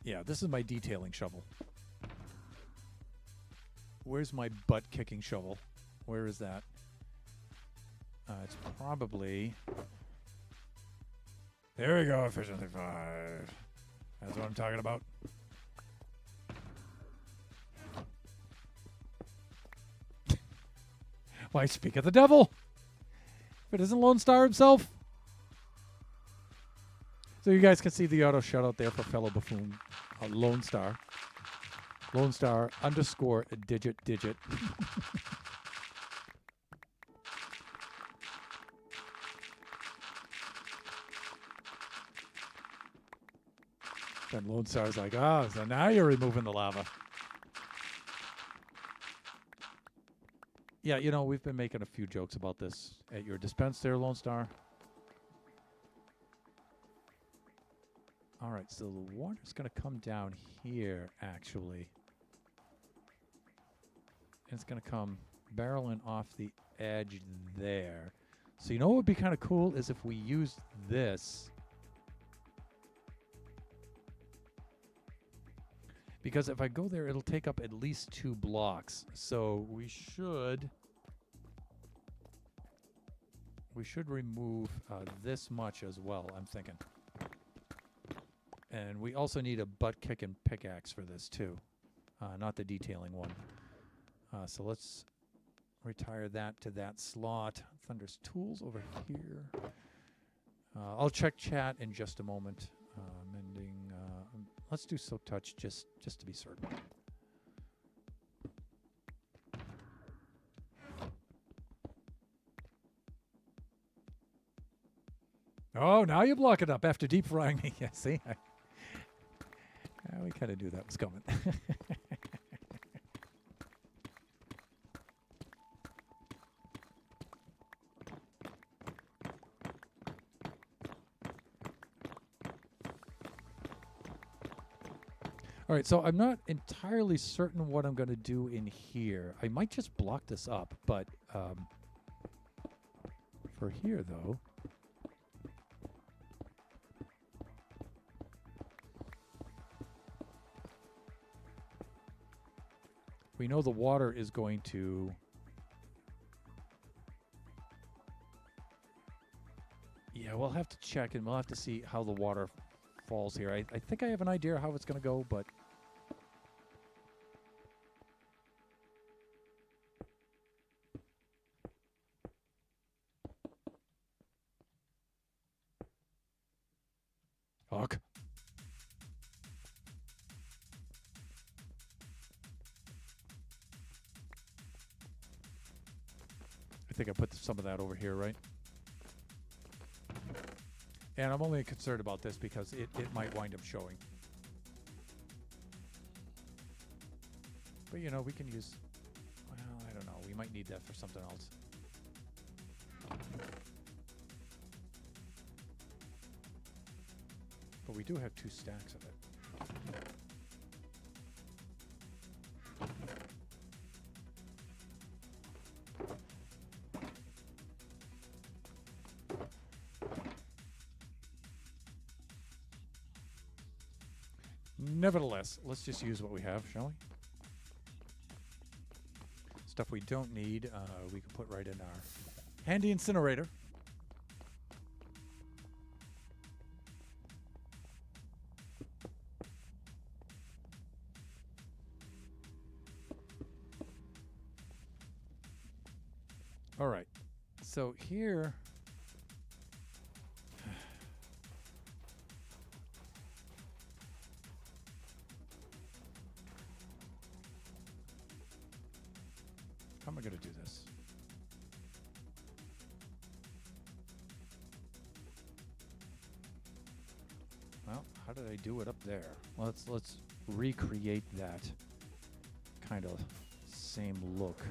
Yeah, this is my detailing shovel. Where's my butt-kicking shovel? Where is that? It's probably... There we go, efficiency 5. That's what I'm talking about. Why speak of the devil? If it isn't Lone Star himself. So you guys can see the auto shout out there for fellow buffoon, Lone Star. Lone Star _ digit. Then Lone Star's like, oh, so now you're removing the lava. Yeah, you know, we've been making a few jokes about this at your dispense there, Lone Star. All right, so the water's going to come down here, actually. And it's going to come barreling off the edge there. So you know what would be kind of cool is if we used this. Because if I go there, it'll take up at least 2 blocks. So we should remove this much as well, I'm thinking. And we also need a butt-kicking pickaxe for this, too. Not the detailing one. So let's retire that to that slot. Thunder's tools over here. I'll check chat in just a moment. Mending. Let's do Silk Touch just to be certain. Oh, now you block it up after deep frying me. Yeah, see? We kind of knew that was coming. All right, so I'm not entirely certain what I'm going to do in here. I might just block this up, but for here, though, we know the water is going to... Yeah, we'll have to check, and we'll have to see how the water falls here. I think I have an idea how it's going to go, but... Fuck. I think I put some of that over here, right? And I'm only concerned about this because it might wind up showing. But, you know, we can use... Well, I don't know. We might need that for something else. But we do have 2 stacks of it. Nevertheless, let's just use what we have, shall we? Stuff we don't need, we can put right in our handy incinerator. All right, so here... How am I going to do this? Well, how did I do it up there? Let's recreate that kind of same look.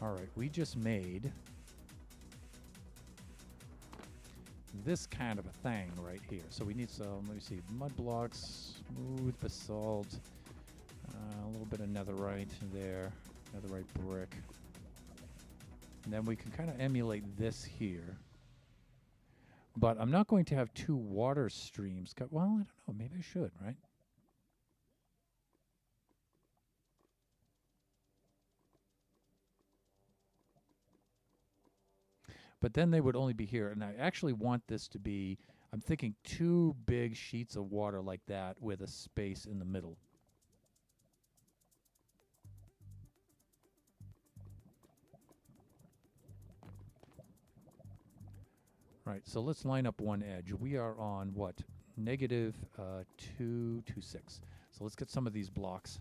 All right, we just made this kind of a thing right here. So we need some, let me see, mud blocks, smooth basalt, a little bit of netherite there, netherite brick. And then we can kind of emulate this here. But I'm not going to have 2 water streams. Well, I don't know. Maybe I should, right? But then they would only be here. And I actually want this to be, I'm thinking 2 big sheets of water like that with a space in the middle. Right, so let's line up one edge. We are on what? Negative 226. So let's get some of these blocks.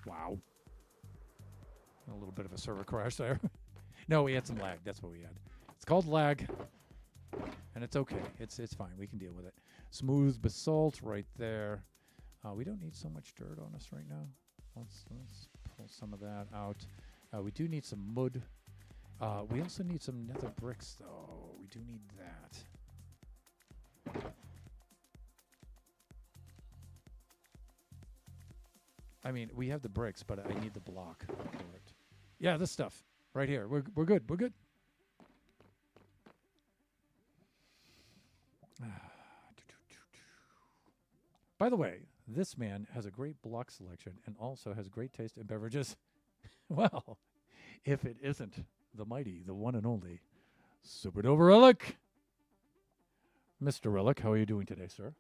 Wow. A little bit of a server crash there. No, we had some lag. That's what we had. It's called lag. And it's okay. It's fine. We can deal with it. Smooth basalt right there. We don't need so much dirt on us right now. Let's pull some of that out. We do need some mud. We also need some nether bricks, though. We do need that. I mean, we have the bricks, but I need the block for it. Yeah, this stuff right here. We're good. We're good. By the way, this man has a great block selection and also has great taste in beverages. Well, if it isn't the mighty, the one and only Supernova Relic. Mr. Relic, how are you doing today, sir?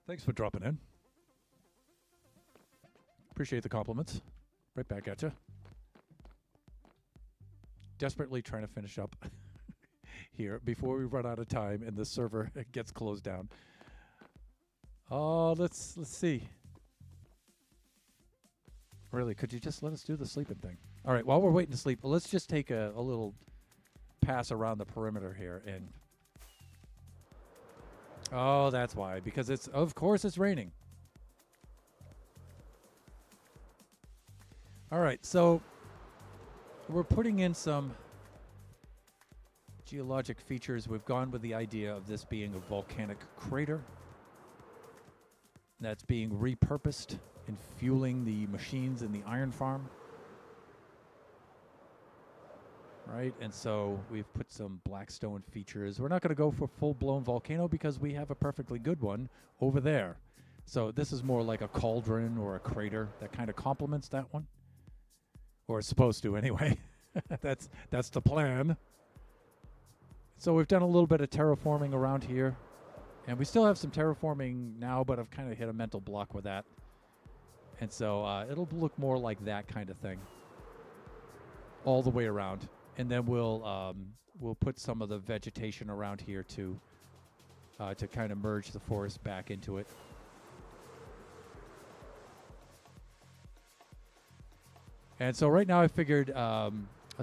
Thanks for dropping in. Appreciate the compliments. Right back at you. Desperately trying to finish up here before we run out of time and the server gets closed down. Oh, let's see. Really, could you just let us do the sleeping thing? All right, while we're waiting to sleep, let's just take a little pass around the perimeter here. And oh, that's why. Because of course it's raining. All right, so we're putting in some geologic features. We've gone with the idea of this being a volcanic crater that's being repurposed and fueling the machines in the iron farm. Right, and so we've put some blackstone features. We're not going to go for full-blown volcano because we have a perfectly good one over there. So this is more like a cauldron or a crater that kind of complements that one. Or it's supposed to anyway. That's the plan. So we've done a little bit of terraforming around here. And we still have some terraforming now, but I've kind of hit a mental block with that. And so it'll look more like that kind of thing all the way around. And then we'll put some of the vegetation around here to kind of merge the forest back into it. And so right now I figured I'll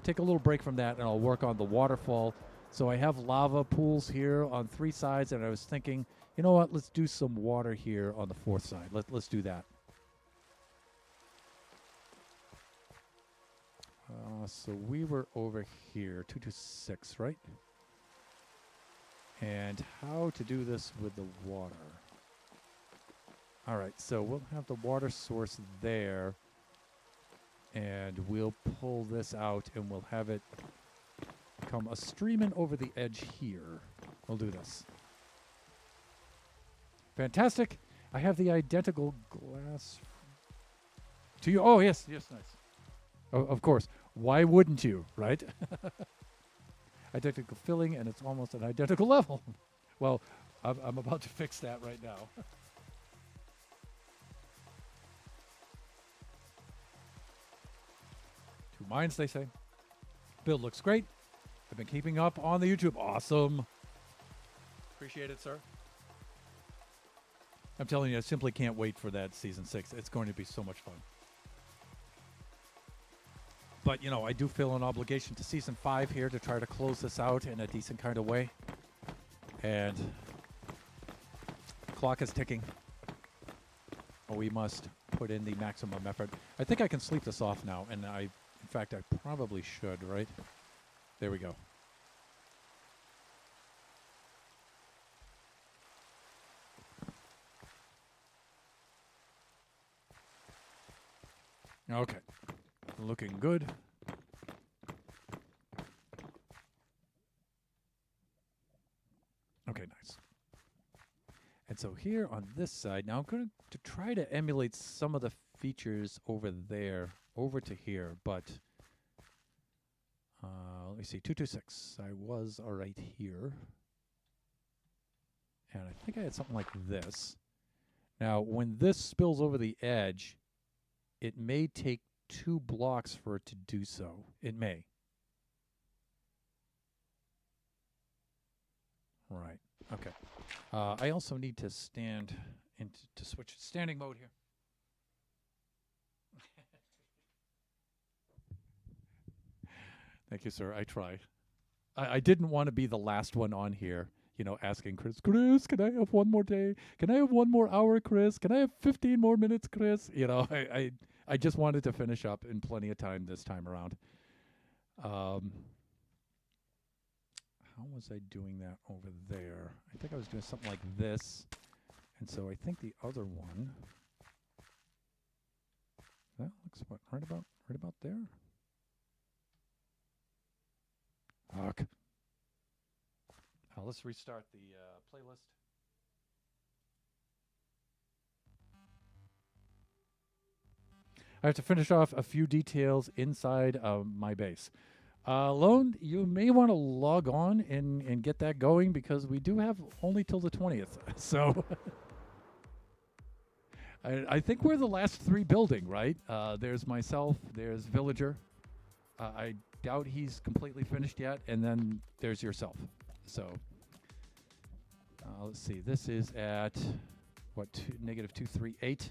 take a little break from that and I'll work on the waterfall. So I have lava pools here on 3 sides, and I was thinking, you know what, let's do some water here on the 4th side. Let's do that. So we were over here, 226, right? And how to do this with the water. All right, so we'll have the water source there, and we'll pull this out, and we'll have it come a streaming over the edge here. We'll do this. Fantastic. I have the identical glass to you. Oh, yes, nice. Of course. Why wouldn't you, right? Identical filling, and it's almost an identical level. Well, I'm about to fix that right now. Two minds, they say. Build looks great. I've been keeping up on the YouTube. Awesome. Appreciate it, sir. I'm telling you, I simply can't wait for that Season 6. It's going to be so much fun. But, you know, I do feel an obligation to Season 5 here to try to close this out in a decent kind of way. And the clock is ticking. We must put in the maximum effort. I think I can sleep this off now, and in fact, I probably should, right? There we go. Okay. Looking good. Okay, nice. And so here on this side, now I'm going to try to emulate some of the features over there, over to here, but let me see, 226. I was all right here. And I think I had something like this. Now, when this spills over the edge, it may take 2 blocks for it to do so. It may. Right. Okay. I also need to stand to switch standing mode here. Thank you, sir. I tried. I didn't want to be the last one on here, you know, asking Chris, can I have one more day? Can I have 1 more hour, Chris? Can I have 15 more minutes, Chris? You know, I just wanted to finish up in plenty of time this time around. How was I doing that over there? I think I was doing something like this. And so I think the other one, that looks what, right about there? Fuck. Let's restart the playlist. I have to finish off a few details inside my base. Lone, you may want to log on and get that going because we do have only till the 20th. So I think we're the last 3 building, right? There's myself, there's Villager. I doubt he's completely finished yet, and then there's yourself. So let's see. This is at, what, negative 238.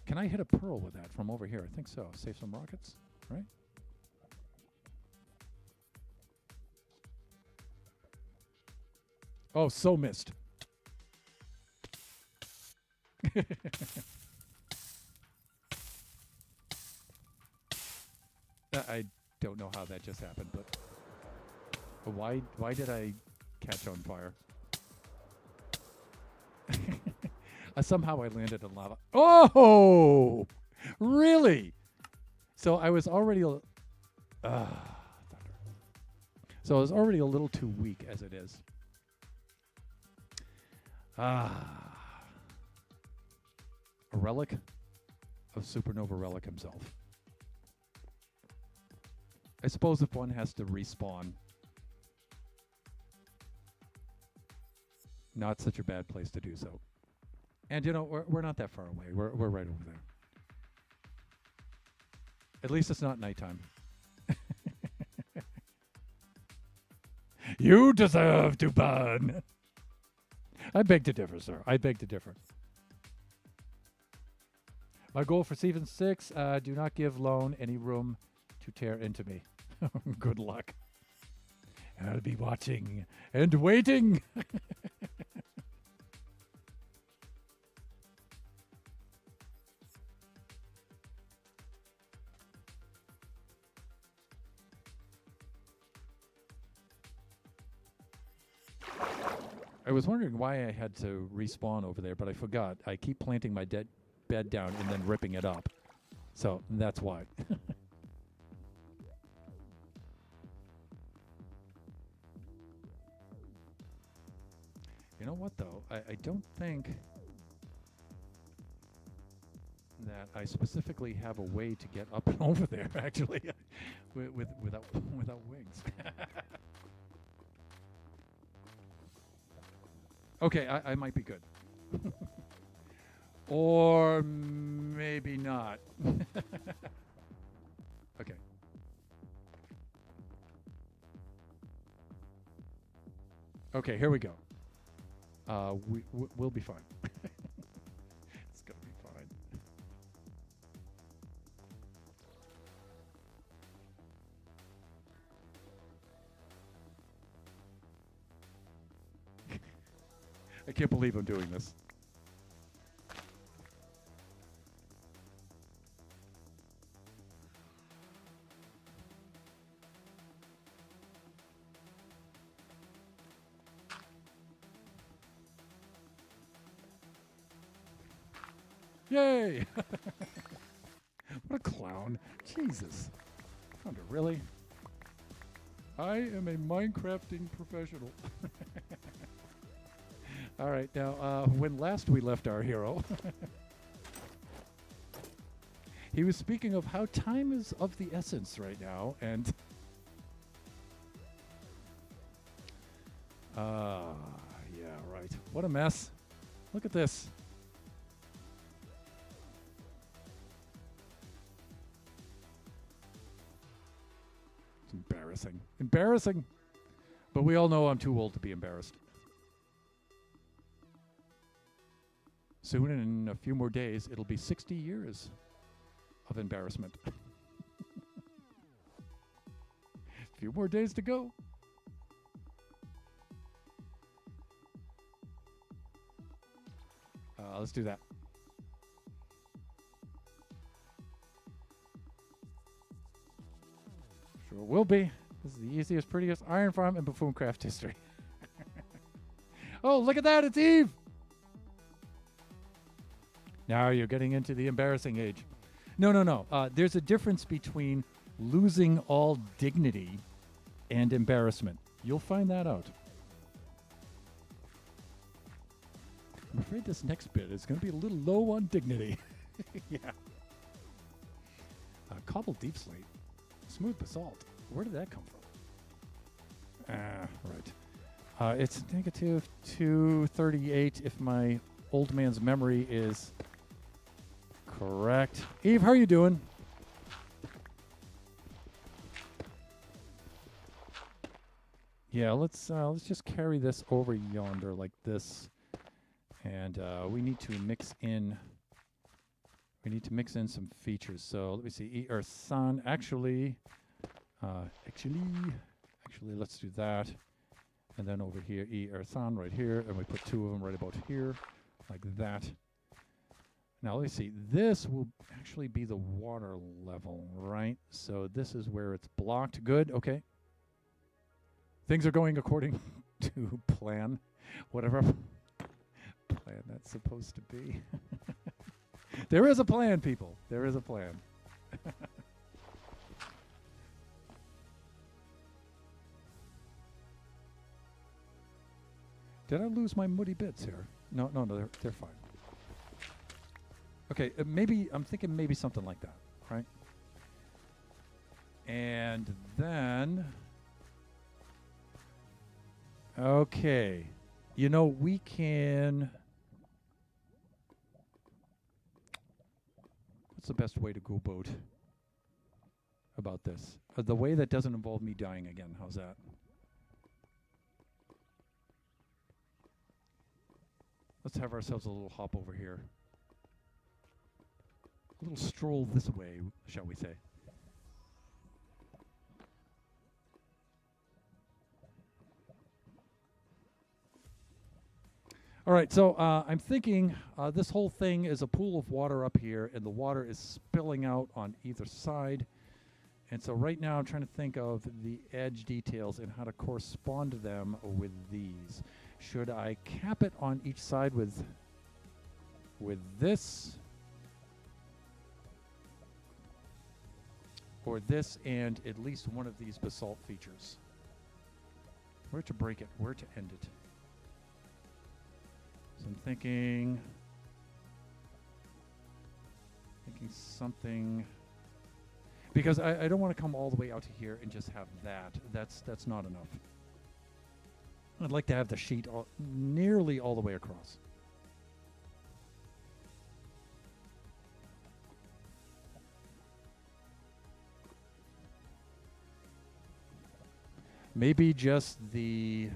Can I hit a pearl with that from over here? I think so. Save some rockets. right? Oh, so missed. I don't know how that just happened, but why did I catch on fire? Somehow I landed in lava. Oh, really? So I was already so I was already a little too weak as it is. A relic of Supernova Relic himself. I suppose if one has to respawn, not such a bad place to do so. And you know, we're not that far away. We're right over there. At least it's not nighttime. You deserve to burn. I beg to differ, sir. I beg to differ. My goal for season 6, do not give Lone any room to tear into me. Good luck. I'll be watching and waiting. I was wondering why I had to respawn over there, but I forgot. I keep planting my dead bed down and then ripping it up. So that's why. You know what, though? I don't think that I specifically have a way to get up and over there, actually, without wings. Okay, I might be good. Or maybe not. Okay. Okay, here we go. We'll be fine. It's gonna be fine. I can't believe I'm doing this. Yay! What a clown. Jesus. Thunder, really? I am a Minecrafting professional. All right, now, when last we left our hero, he was speaking of how time is of the essence right now, and yeah, right. What a mess. Look at this. It's embarrassing. Embarrassing. But we all know I'm too old to be embarrassed. Soon, in a few more days, it'll be 60 years of embarrassment. A few more days to go. Let's do that. Sure will be. This is the easiest, prettiest iron farm in Buffooncraft history. Oh, look at that! It's Eve! Now you're getting into the embarrassing age. No. There's a difference between losing all dignity and embarrassment. You'll find that out. I'm afraid this next bit is going to be a little low on dignity. Yeah. Cobbled deep slate. Smooth basalt. Where did that come from? Right. It's negative 238 if my old man's memory is correct. Eve, how are you doing? Yeah, let's just carry this over yonder like this. And we need to mix in We need to mix in some features. So let me see. E or sun. Actually, let's do that. And then over here, E or sun right here. And we put two of them right about here, like that. Now, let me see. This will actually be the water level, right? So this is where it's blocked. Good. Okay. Things are going according to plan. Whatever plan that's supposed to be. There is a plan, people. There is a plan. Did I lose my muddy bits here? No, they're fine. Okay, maybe I'm thinking maybe something like that, right? And then, okay, you know, we can. What's the best way to go about this? The way that doesn't involve me dying again. How's that? Let's have ourselves a little hop over here. A little stroll this way, shall we say. All right, so I'm thinking this whole thing is a pool of water up here, and the water is spilling out on either side. And so right now I'm trying to think of the edge details and how to correspond to them with these. Should I cap it on each side with this? Or this and at least one of these basalt features? Where to break it? Where to end it? So I'm thinking something, because I don't want to come all the way out to here and just have that. That's not enough. I'd like to have the sheet nearly all the way across. Maybe just the.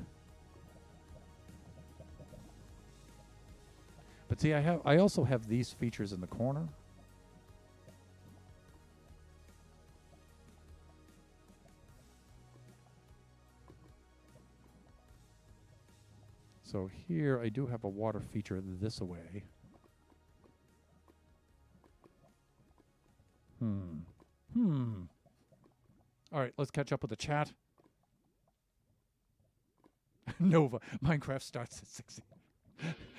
But see, I also have these features in the corner. So here I do have a water feature this way. All right, let's catch up with the chat. Nova, Minecraft starts at 60.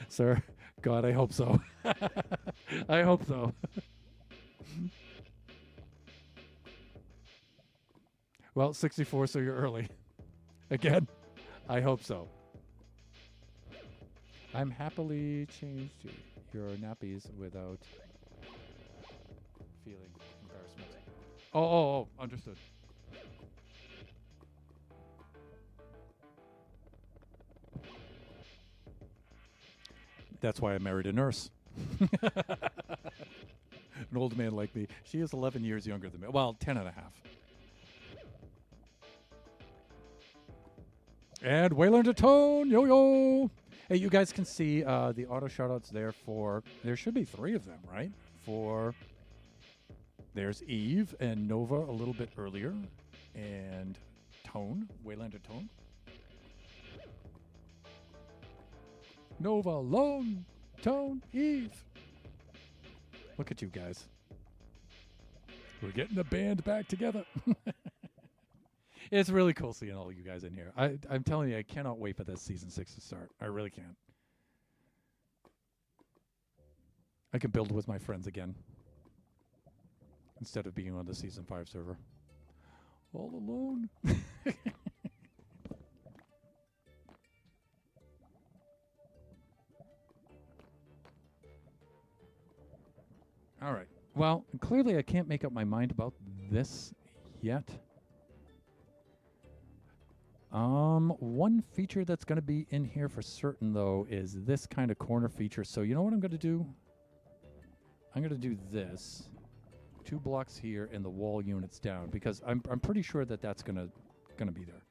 Sir, God, I hope so. I hope so. Well, 64, so you're early. Again, I hope so. I'm happily changed your nappies without feeling embarrassment. Oh, understood. That's why I married a nurse. An old man like me. She is 11 years younger than me. Well, 10 and a half. And Wayland to Tone, yo. Hey, you guys can see the auto shoutouts there for, there should be 3 of them, right? There's Eve and Nova a little bit earlier, and Tone, Wayland to Tone. Nova, Lone, Tone, Eve. Look at you guys. We're getting the band back together. It's really cool seeing all you guys in here. I'm telling you, I cannot wait for this Season 6 to start. I really can't. I can build with my friends again. Instead of being on the Season 5 server. All alone. All right. Well, clearly I can't make up my mind about this yet. One feature that's going to be in here for certain, though, is this kind of corner feature. So you know what I'm going to do? I'm going to do this. 2 blocks here and the wall units down, because I'm pretty sure that that's going to be there.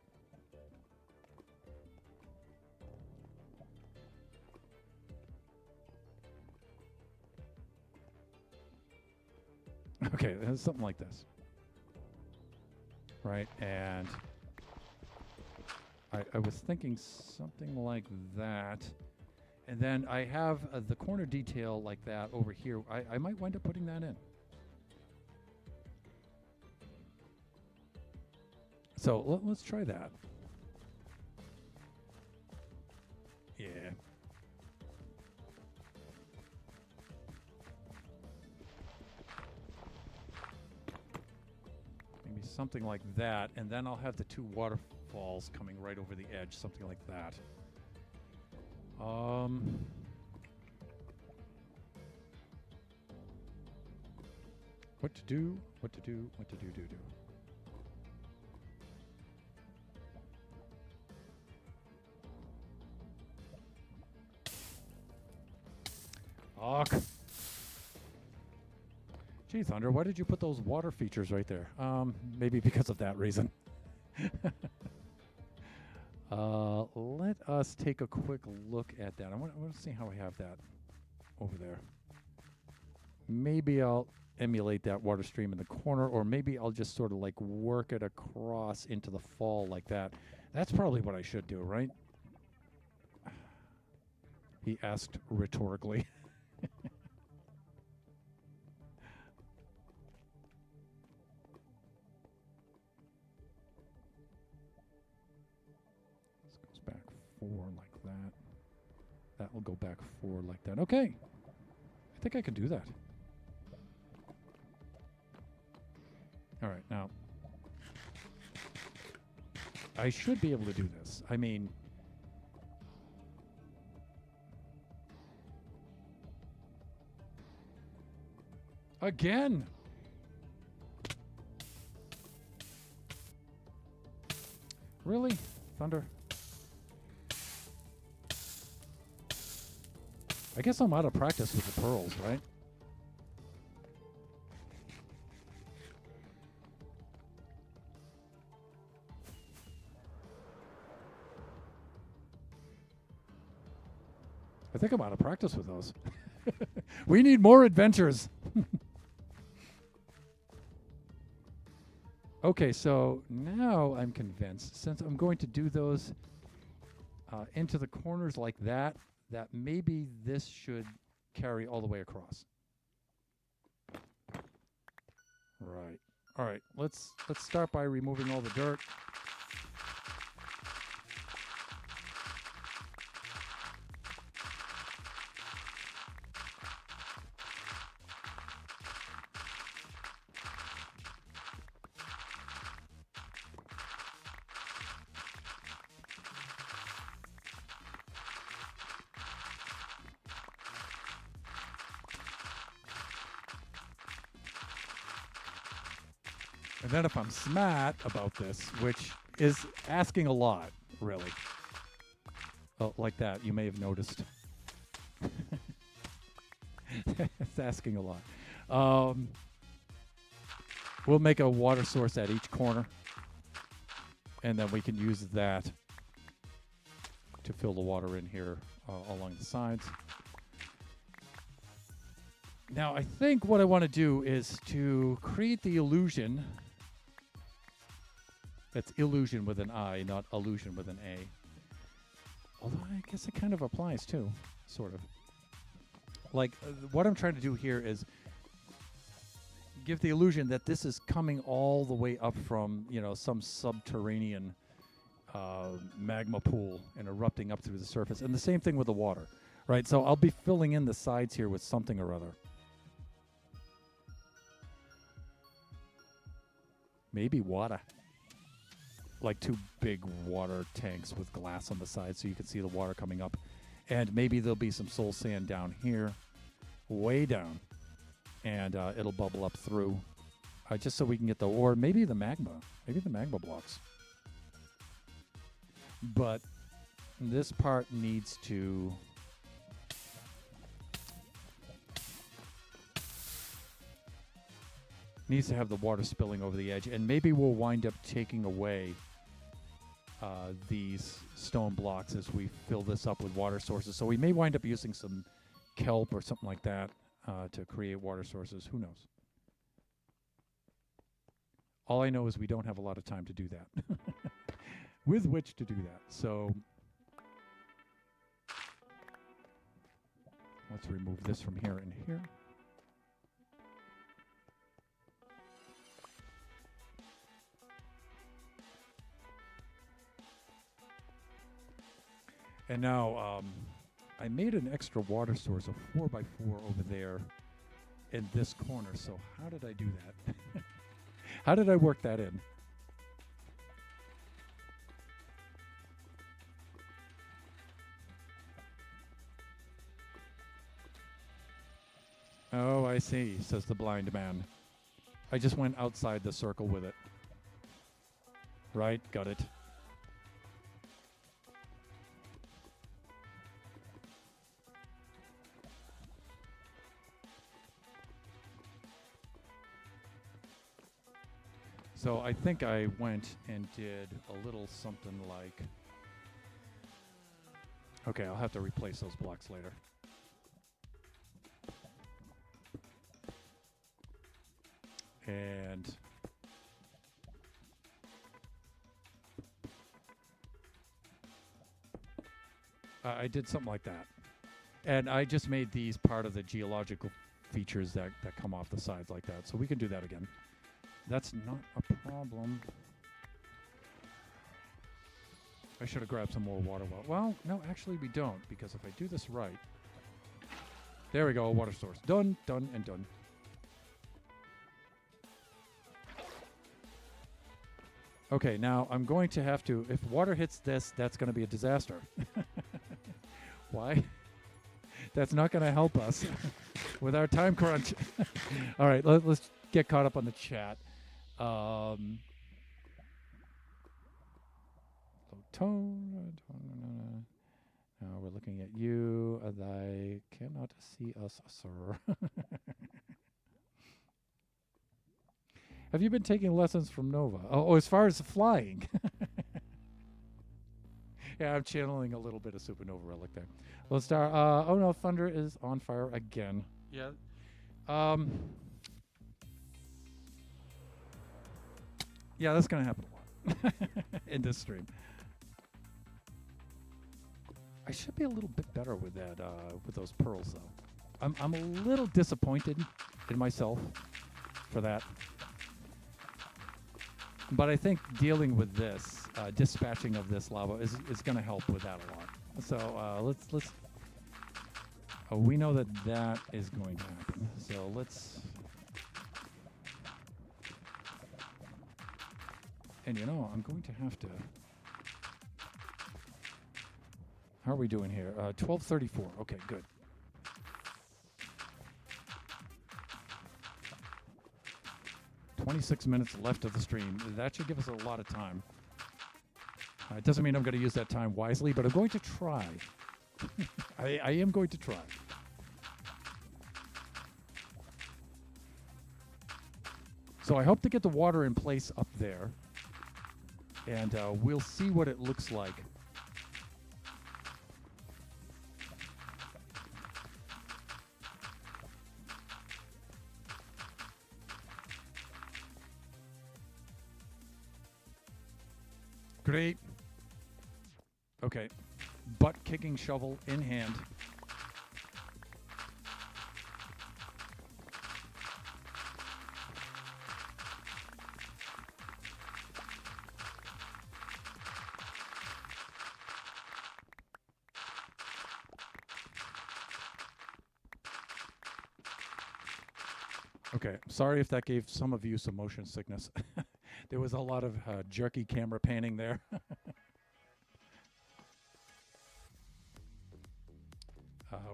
Okay, something like this. Right, and I was thinking something like that. And then I have the corner detail like that over here. I might wind up putting that in. So let's try that. Yeah. Maybe something like that. And then I'll have the two waterfalls coming right over the edge, something like that. What to do, what to do, what to do. Ugh. Gee, Thunder, why did you put those water features right there? Maybe because of that reason. Let us take a quick look at that. I want to see how I have that over there. Maybe I'll emulate that water stream in the corner, or maybe I'll just sort of like work it across into the fall like that. That's probably what I should do, right? He asked rhetorically. This goes back 4 like that. That will go back 4 like that. Okay. I think I can do that. All right, now, I should be able to do this. I mean, again. Really? Thunder? I guess I'm out of practice with the pearls, right? I think I'm out of practice with those. We need more adventures. Okay, so now I'm convinced, since I'm going to do those into the corners like that, that maybe this should carry all the way across. Right. All right, let's start by removing all the dirt. And then if I'm smart about this, which is asking a lot, really. Oh, like that, you may have noticed. It's asking a lot. We'll make a water source at each corner, and then we can use that to fill the water in here along the sides. Now, I think what I want to do is to create the illusion. That's illusion with an I, not illusion with an A. Although I guess it kind of applies too, sort of. Like, what I'm trying to do here is give the illusion that this is coming all the way up from, you know, some subterranean magma pool and erupting up through the surface. And the same thing with the water, right? So I'll be filling in the sides here with something or other. Maybe water. Like 2 big water tanks with glass on the side so you can see the water coming up. And maybe there'll be some soul sand down here, way down. And it'll bubble up through just so we can get the, or maybe the magma blocks. But this part needs to have the water spilling over the edge, and maybe we'll wind up taking away these stone blocks as we fill this up with water sources. So we may wind up using some kelp or something like that to create water sources. Who knows? All I know is we don't have a lot of time to do that. With which to do that. So let's remove this from here and here. And now I made an extra water source, a 4x4 over there in this corner. So how did I do that? How did I work that in? Oh, I see, says the blind man. I just went outside the circle with it. Right, got it. So I think I went and did a little something like... Okay, I'll have to replace those blocks later. And... I did something like that. And I just made these part of the geological features that come off the sides like that. So we can do that again. That's not a problem. I should have grabbed some more water. Well, no, actually we don't, because if I do this right... There we go, a water source. Done, done, and done. Okay, now I'm going to have to... If water hits this, that's going to be a disaster. Why? That's not going to help us with our time crunch. All right, let's get caught up on the chat. Tone. Now we're looking at you. I cannot see us, sir. Have you been taking lessons from Nova? Oh, as far as flying. Yeah, I'm channeling a little bit of Supernova Relic there. Let's start. Oh no, Thunder is on fire again. Yeah. Yeah, that's gonna happen a lot in this stream. I should be a little bit better with that, with those pearls though. I'm a little disappointed in myself for that. But I think dealing with this, dispatching of this lava is going to help with that a lot. So let's. Oh, we know that is going to happen. So let's. And you know, I'm going to have to. How are we doing here? 12:34. Okay, good. "26 minutes left of the stream." That should give us a lot of time. It doesn't mean I'm going to use that time wisely, but I'm going to try. I am going to try. So I hope to get the water in place up there. And we'll see what it looks like. Great. Okay. Butt-kicking shovel in hand. Okay, sorry if that gave some of you some motion sickness. There was a lot of jerky camera panning there.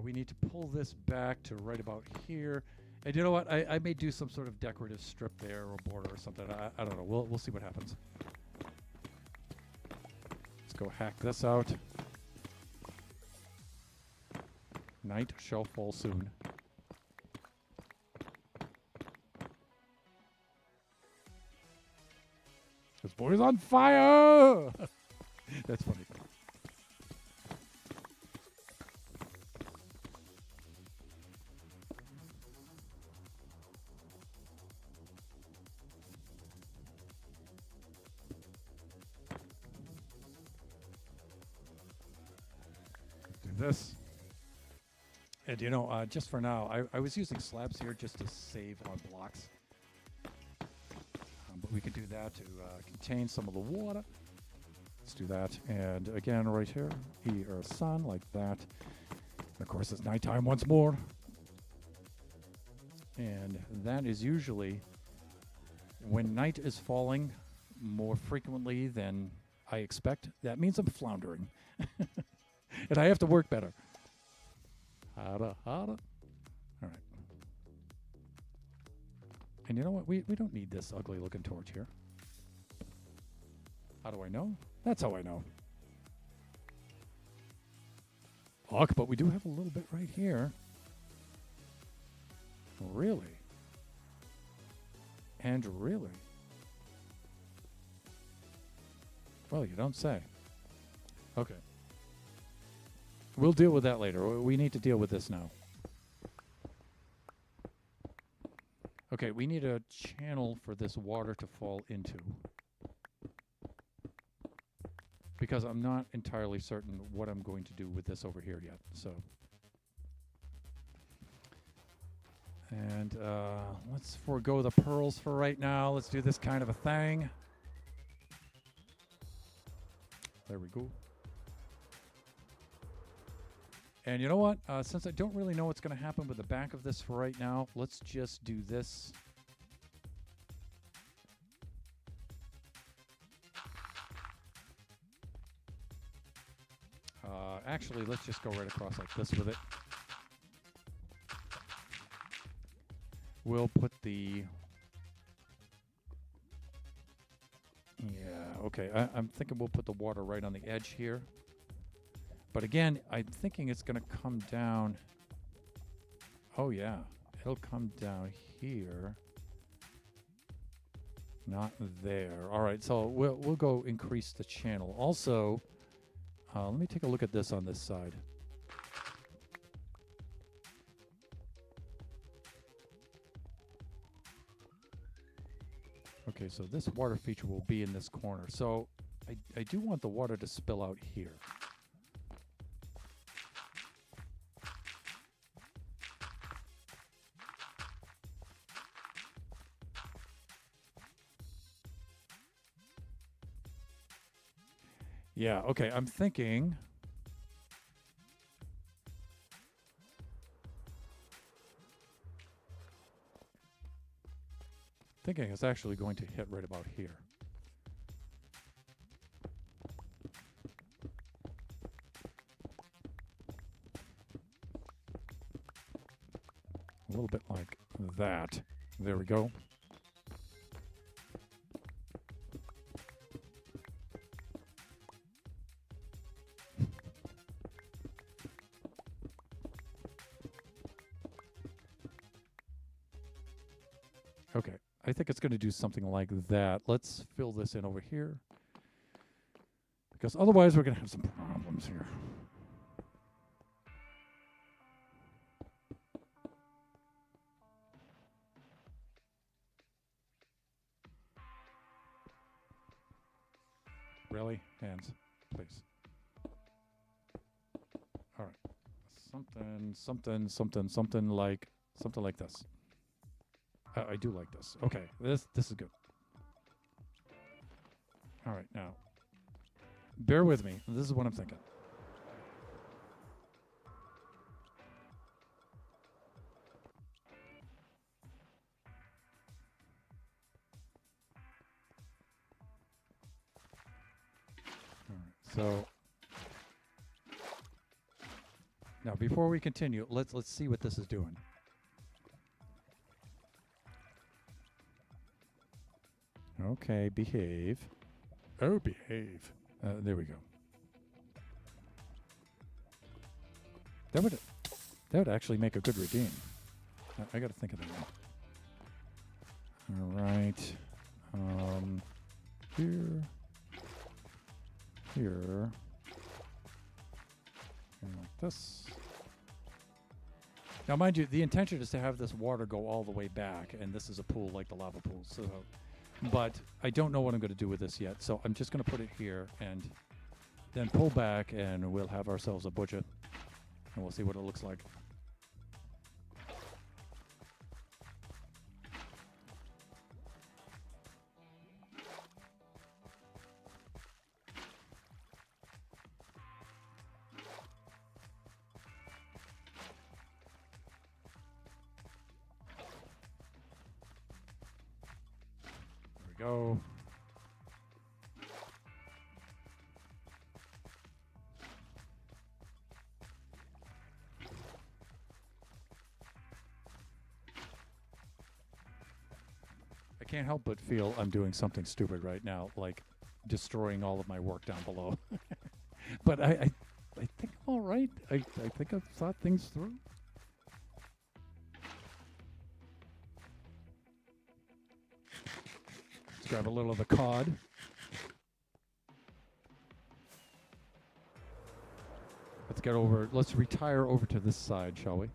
We need to pull this back to right about here. And you know what? I may do some sort of decorative strip there or border or something. I don't know. We'll see what happens. Let's go hack this out. Night shall fall soon. This boy's on fire! That's funny. this. And you know, just for now, I was using slabs here just to save on blocks. But we could do that to contain some of the water. Let's do that. And again, right here, or sun, like that. And of course, it's nighttime once more. And that is usually when night is falling more frequently than I expect. That means I'm floundering. And I have to work better. Harder, harder. All right. And you know what? We don't need this ugly looking torch here. How do I know? That's how I know. Fuck, but we do have a little bit right here. Really? And really? Well, you don't say. Okay. We'll deal with that later. We need to deal with this now. Okay, we need a channel for this water to fall into. Because I'm not entirely certain what I'm going to do with this over here yet. So, and let's forego the pearls for right now. Let's do this kind of a thing. There we go. And you know what? Since I don't really know what's going to happen with the back of this for right now, let's just do this. Actually, let's just go right across like this with it. We'll put the... Yeah, okay. I'm thinking we'll put the water right on the edge here. But again, I'm thinking it's going to come down. Oh, yeah. It'll come down here. Not there. All right, so we'll go increase the channel. Also, let me take a look at this on this side. Okay, so this water feature will be in this corner. So I do want the water to spill out here. Yeah, okay, I'm thinking... Thinking it's actually going to hit right about here. A little bit like that. There we go. Okay, I think it's going to do something like that. Let's fill this in over here. Because otherwise we're going to have some problems here. Really? Hands, please. All right. Something like this. I do like this. Okay, this is good. All right, now, bear with me. This is what I'm thinking. All right, so now before we continue, let's see what this is doing. Okay, behave. Oh, behave. There we go. That would actually make a good redeem. I got to think of that one. All right. Here, and like this. Now, mind you, the intention is to have this water go all the way back, and this is a pool like the lava pool. So. But I don't know what I'm going to do with this yet, so I'm just going to put it here, and then pull back, and we'll have ourselves a budget, and we'll see what it looks like. There we go. I can't help but feel I'm doing something stupid right now, like destroying all of my work down below. But I think I'm all right. I think I've thought things through. Let's grab a little of the cod. Let's get over. Let's retire over to this side, shall we?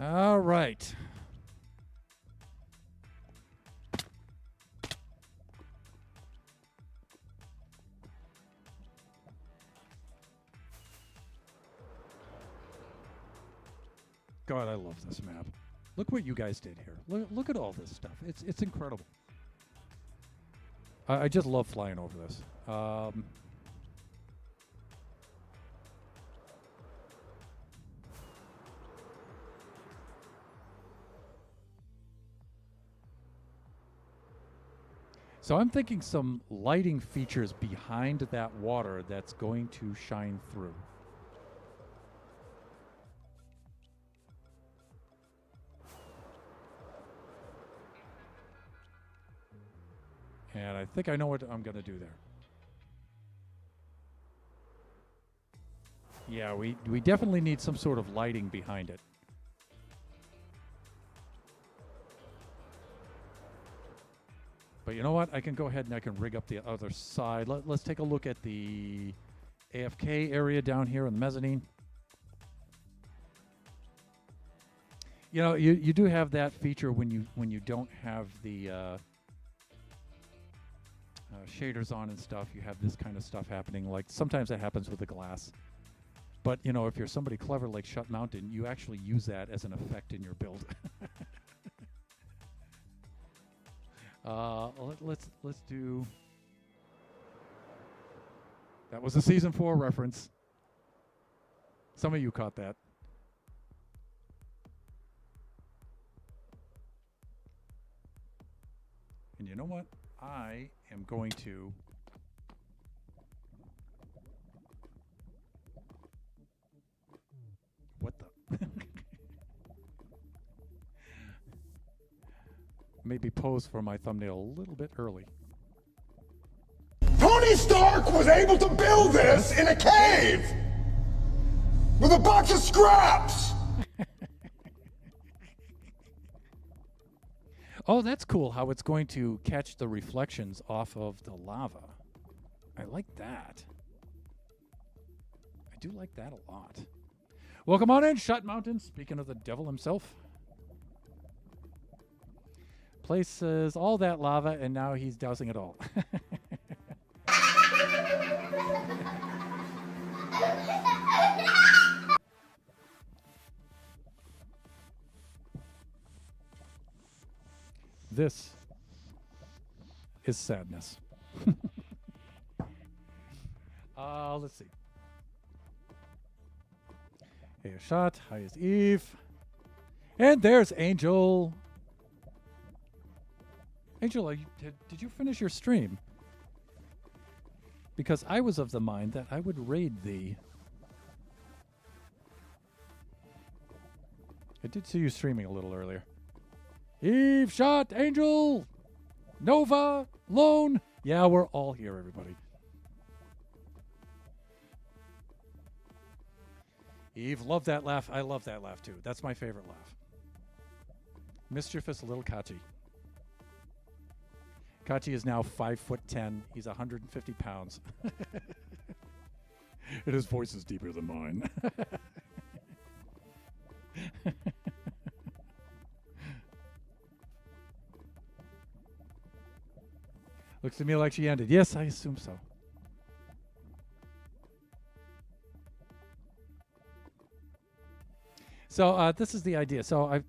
All right. God, I love this map. Look what you guys did here. Look at all this stuff. It's incredible. I just love flying over this. So I'm thinking some lighting features behind that water that's going to shine through. And I think I know what I'm going to do there. Yeah, we definitely need some sort of lighting behind it. But you know what? I can go ahead and I can rig up the other side. Let's take a look at the AFK area down here in the mezzanine. You know, you do have that feature when you don't have the shaders on and stuff. You have this kind of stuff happening. Like sometimes that happens with the glass. But you know, if you're somebody clever like Shut Mountain, you actually use that as an effect in your build. Let's do. That was a season 4 reference. Some of you caught that. And you know what? I am going to. What the? Maybe pose for my thumbnail a little bit early. Tony Stark was able to build this in a cave with a box of scraps. Oh, that's cool how it's going to catch the reflections off of the lava. I like that. I do like that a lot. Welcome on in, Shut Mountain. Speaking of the devil himself. Places all that lava, and now he's dousing it all. This is sadness. Let's see. Hey, Shot. Hi, is Eve. And there's Angel. Angel, did you finish your stream? Because I was of the mind that I would raid thee. I did see you streaming a little earlier. Eve, Shot, Angel, Nova, Lone. Yeah, we're all here, everybody. Eve, love that laugh. I love that laugh, too. That's my favorite laugh. Mischievous little Kachi. Kachi is now 5'10". He's 150 pounds. And his voice is deeper than mine. Looks to me like she ended. Yes, I assume so. So this is the idea. So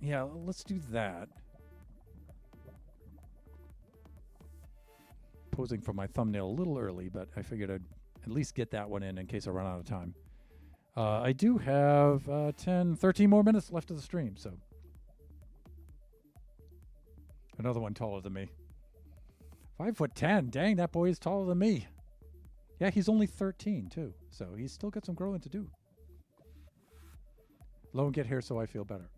yeah, let's do that. Posing for my thumbnail a little early, but I figured I'd at least get that one in case I run out of time. I do have 13 more minutes left of the stream, so. Another one taller than me. 5'10". Dang, that boy is taller than me. Yeah, he's only 13 too, so he's still got some growing to do. Low and get here so I feel better.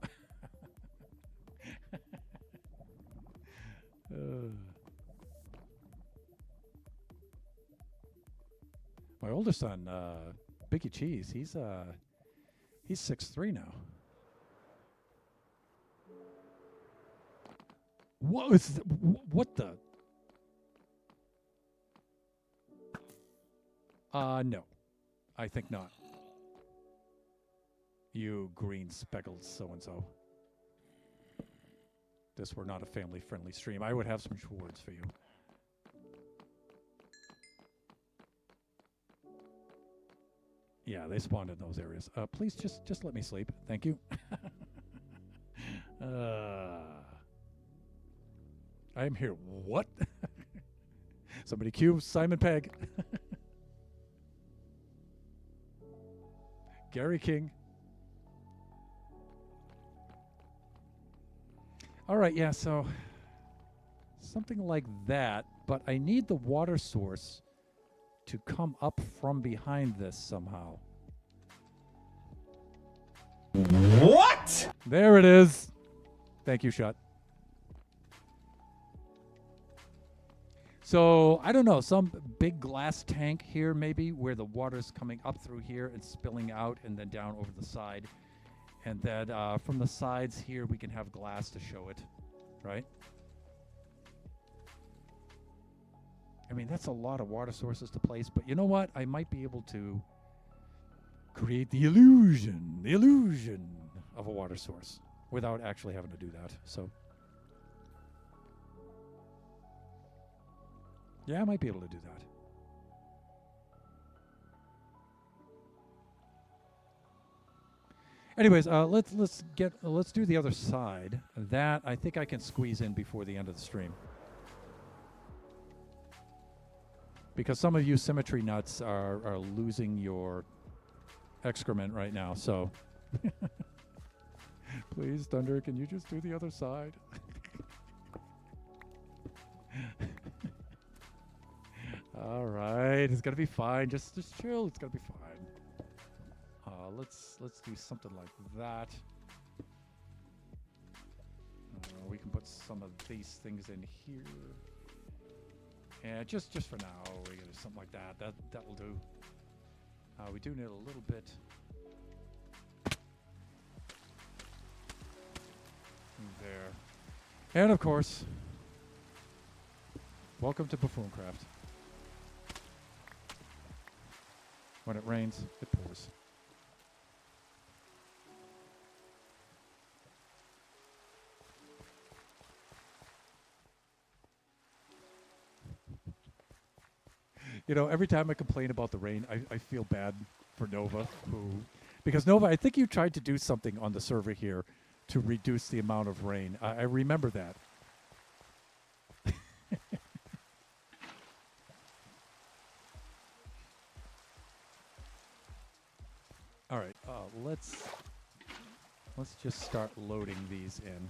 My older son, Biggie Cheese, he's 6'3" now. What the? No. I think not. You green speckled so-and-so. This were not a family-friendly stream. I would have some words for you. Yeah, they spawned in those areas. Please just let me sleep. Thank you. I am here. What? Somebody cue Simon Pegg. Gary King. All right, yeah, so something like that, but I need the water source to come up from behind this somehow. What? There it is. Thank you, Shut. So, I don't know, some big glass tank here maybe where the water's coming up through here and spilling out and then down over the side. And then from the sides here, we can have glass to show it, right? I mean, that's a lot of water sources to place, but you know what? I might be able to create the illusion of a water source without actually having to do that. So, yeah, I might be able to do that. Anyways, let's do the other side. That I think I can squeeze in before the end of the stream. Because some of you symmetry nuts are losing your excrement right now, so please, Thunder, can you just do the other side? All right, it's gonna be fine. Just chill. It's gonna be fine. Let's do something like that. We can put some of these things in here. And just for now, we're gonna do something like that. That will do. We do need a little bit there. And of course, welcome to Buffooncraft. When it rains, it pours. You know, every time I complain about the rain, I feel bad for Nova, because Nova, I think you tried to do something on the server here to reduce the amount of rain. I remember that. All right, let's just start loading these in.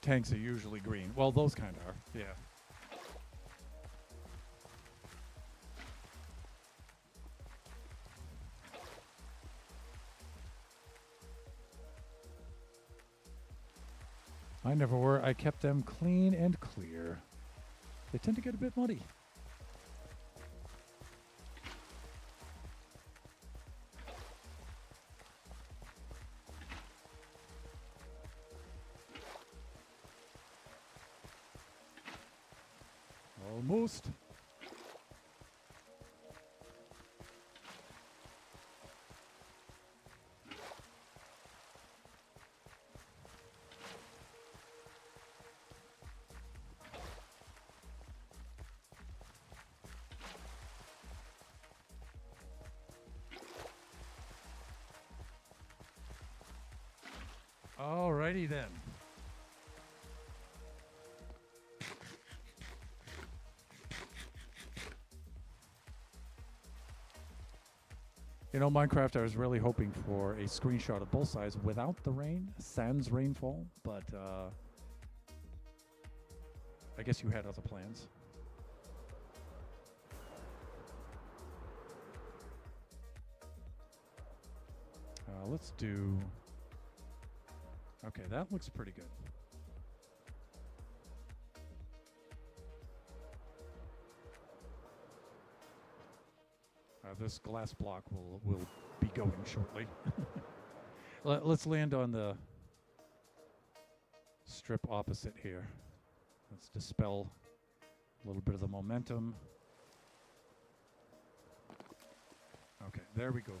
Tanks are usually green. Well, those kind of are, yeah. I never were. I kept them clean and clear. They tend to get a bit muddy. almost. Alrighty then. You know, Minecraft, I was really hoping for a screenshot of both sides without the rain, sans rainfall, but I guess you had other plans. Let's do... Okay, that looks pretty good. This glass block will be going shortly. Let's land on the strip opposite here. Let's dispel a little bit of the momentum. Okay, there we go.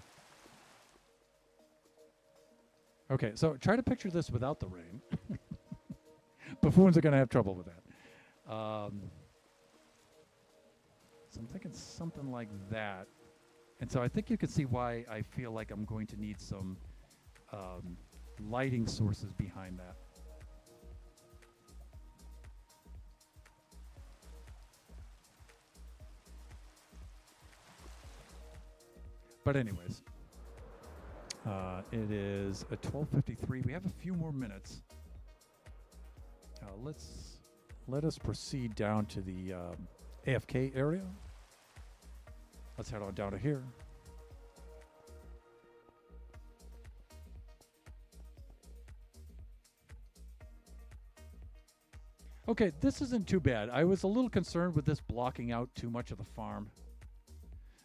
Okay, so try to picture this without the rain. Buffoons are going to have trouble with that. So I'm thinking something like that. And so I think you can see why I feel like I'm going to need some lighting sources behind that. But anyways, it is a 12:53. We have a few more minutes. Let us proceed down to the AFK area. Let's head on down to here. Okay, this isn't too bad. I was a little concerned with this blocking out too much of the farm.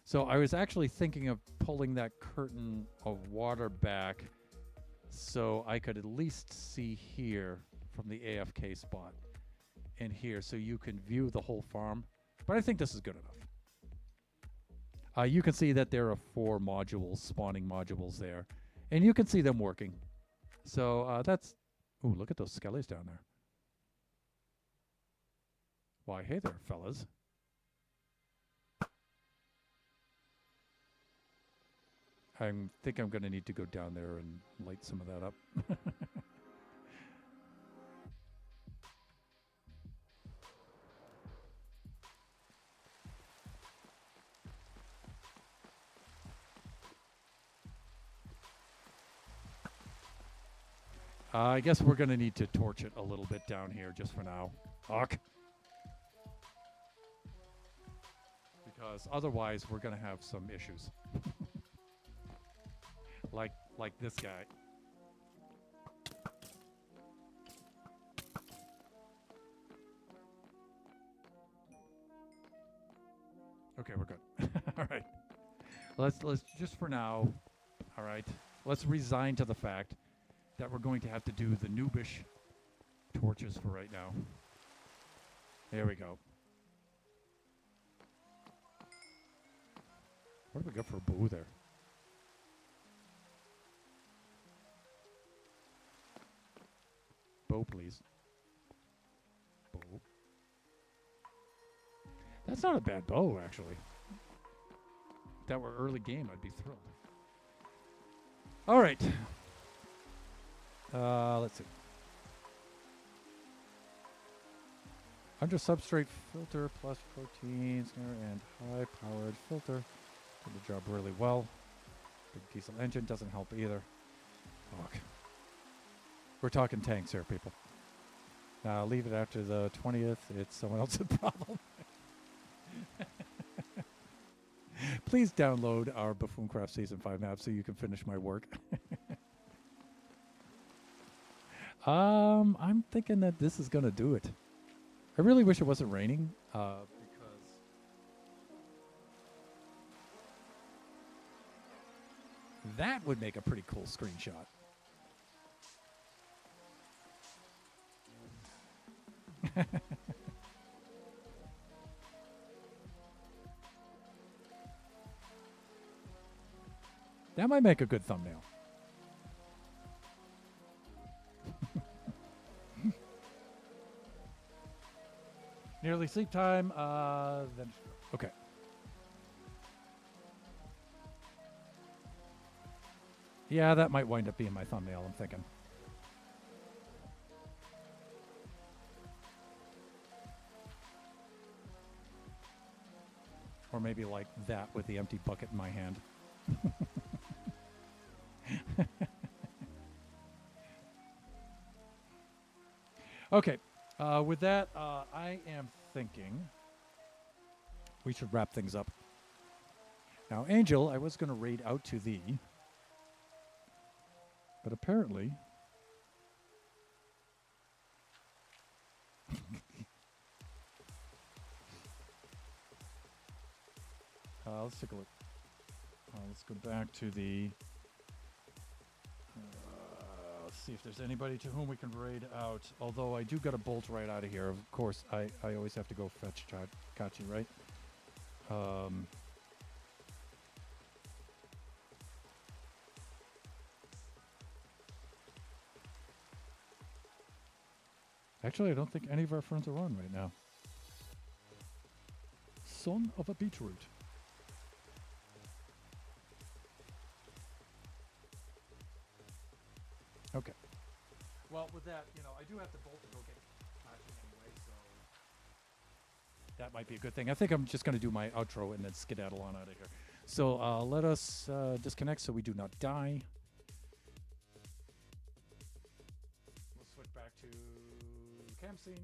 So I was actually thinking of pulling that curtain of water back so I could at least see here from the AFK spot and here so you can view the whole farm. But I think this is good enough. You can see that there are 4 modules, spawning modules there. And you can see them working. So that's... Ooh, look at those skellies down there. Why, hey there, fellas. I think I'm going to need to go down there and light some of that up. I guess we're going to need to torch it a little bit down here just for now. Hawk. Because otherwise we're going to have some issues. like this guy. Okay, we're good. All right. Let's just for now. All right. Let's resign to the fact that we're going to have to do the noobish torches for right now. There we go. What do we got for a bow there? Bow, please. Bow. That's not a bad bow, actually. If that were early game, I'd be thrilled. All right. Let's see. Under substrate filter plus proteins and high-powered filter. Did the job really well. Big diesel engine doesn't help either. Fuck. We're talking tanks here, people. Leave it after the 20th. It's someone else's problem. Please download our Buffooncraft Season 5 map so you can finish my work. I'm thinking that this is going to do it. I really wish it wasn't raining, because that would make a pretty cool screenshot. That might make a good thumbnail. Nearly sleep time. Then okay. Yeah, that might wind up being my thumbnail, I'm thinking. Or maybe like that with the empty bucket in my hand. Okay. With that, I am thinking we should wrap things up. Now, Angel, I was going to read out to thee, but apparently... let's take a look. Let's go back to the... let's see if there's anybody to whom we can raid out. Although I do got to bolt right out of here. Of course, I always have to go fetch Kachi, right? Actually, I don't think any of our friends are on right now. Son of a beetroot. Okay. Well, with that, I do have to bolt to go get Kachi anyway, so that might be a good thing. I think I'm just going to do my outro and then skedaddle on out of here. So let us disconnect so we do not die. We'll switch back to cam scene.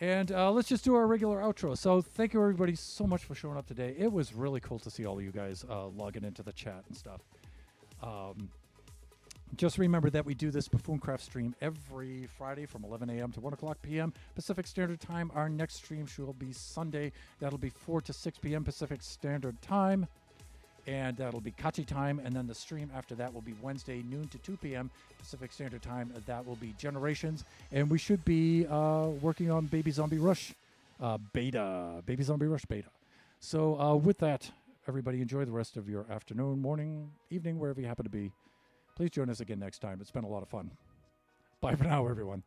And let's just do our regular outro. So thank you, everybody, so much for showing up today. It was really cool to see all of you guys logging into the chat and stuff. Just remember that we do this Buffooncraft stream every Friday from 11 a.m. to 1 o'clock p.m. Pacific Standard Time. Our next stream will be Sunday. That'll be 4 to 6 p.m. Pacific Standard Time. And that'll be Kachi time. And then the stream after that will be Wednesday, noon to 2 p.m. Pacific Standard Time. That will be Generations. And we should be working on Baby Zombie Rush beta. Baby Zombie Rush beta. So with that, everybody enjoy the rest of your afternoon, morning, evening, wherever you happen to be. Please join us again next time. It's been a lot of fun. Bye for now, everyone.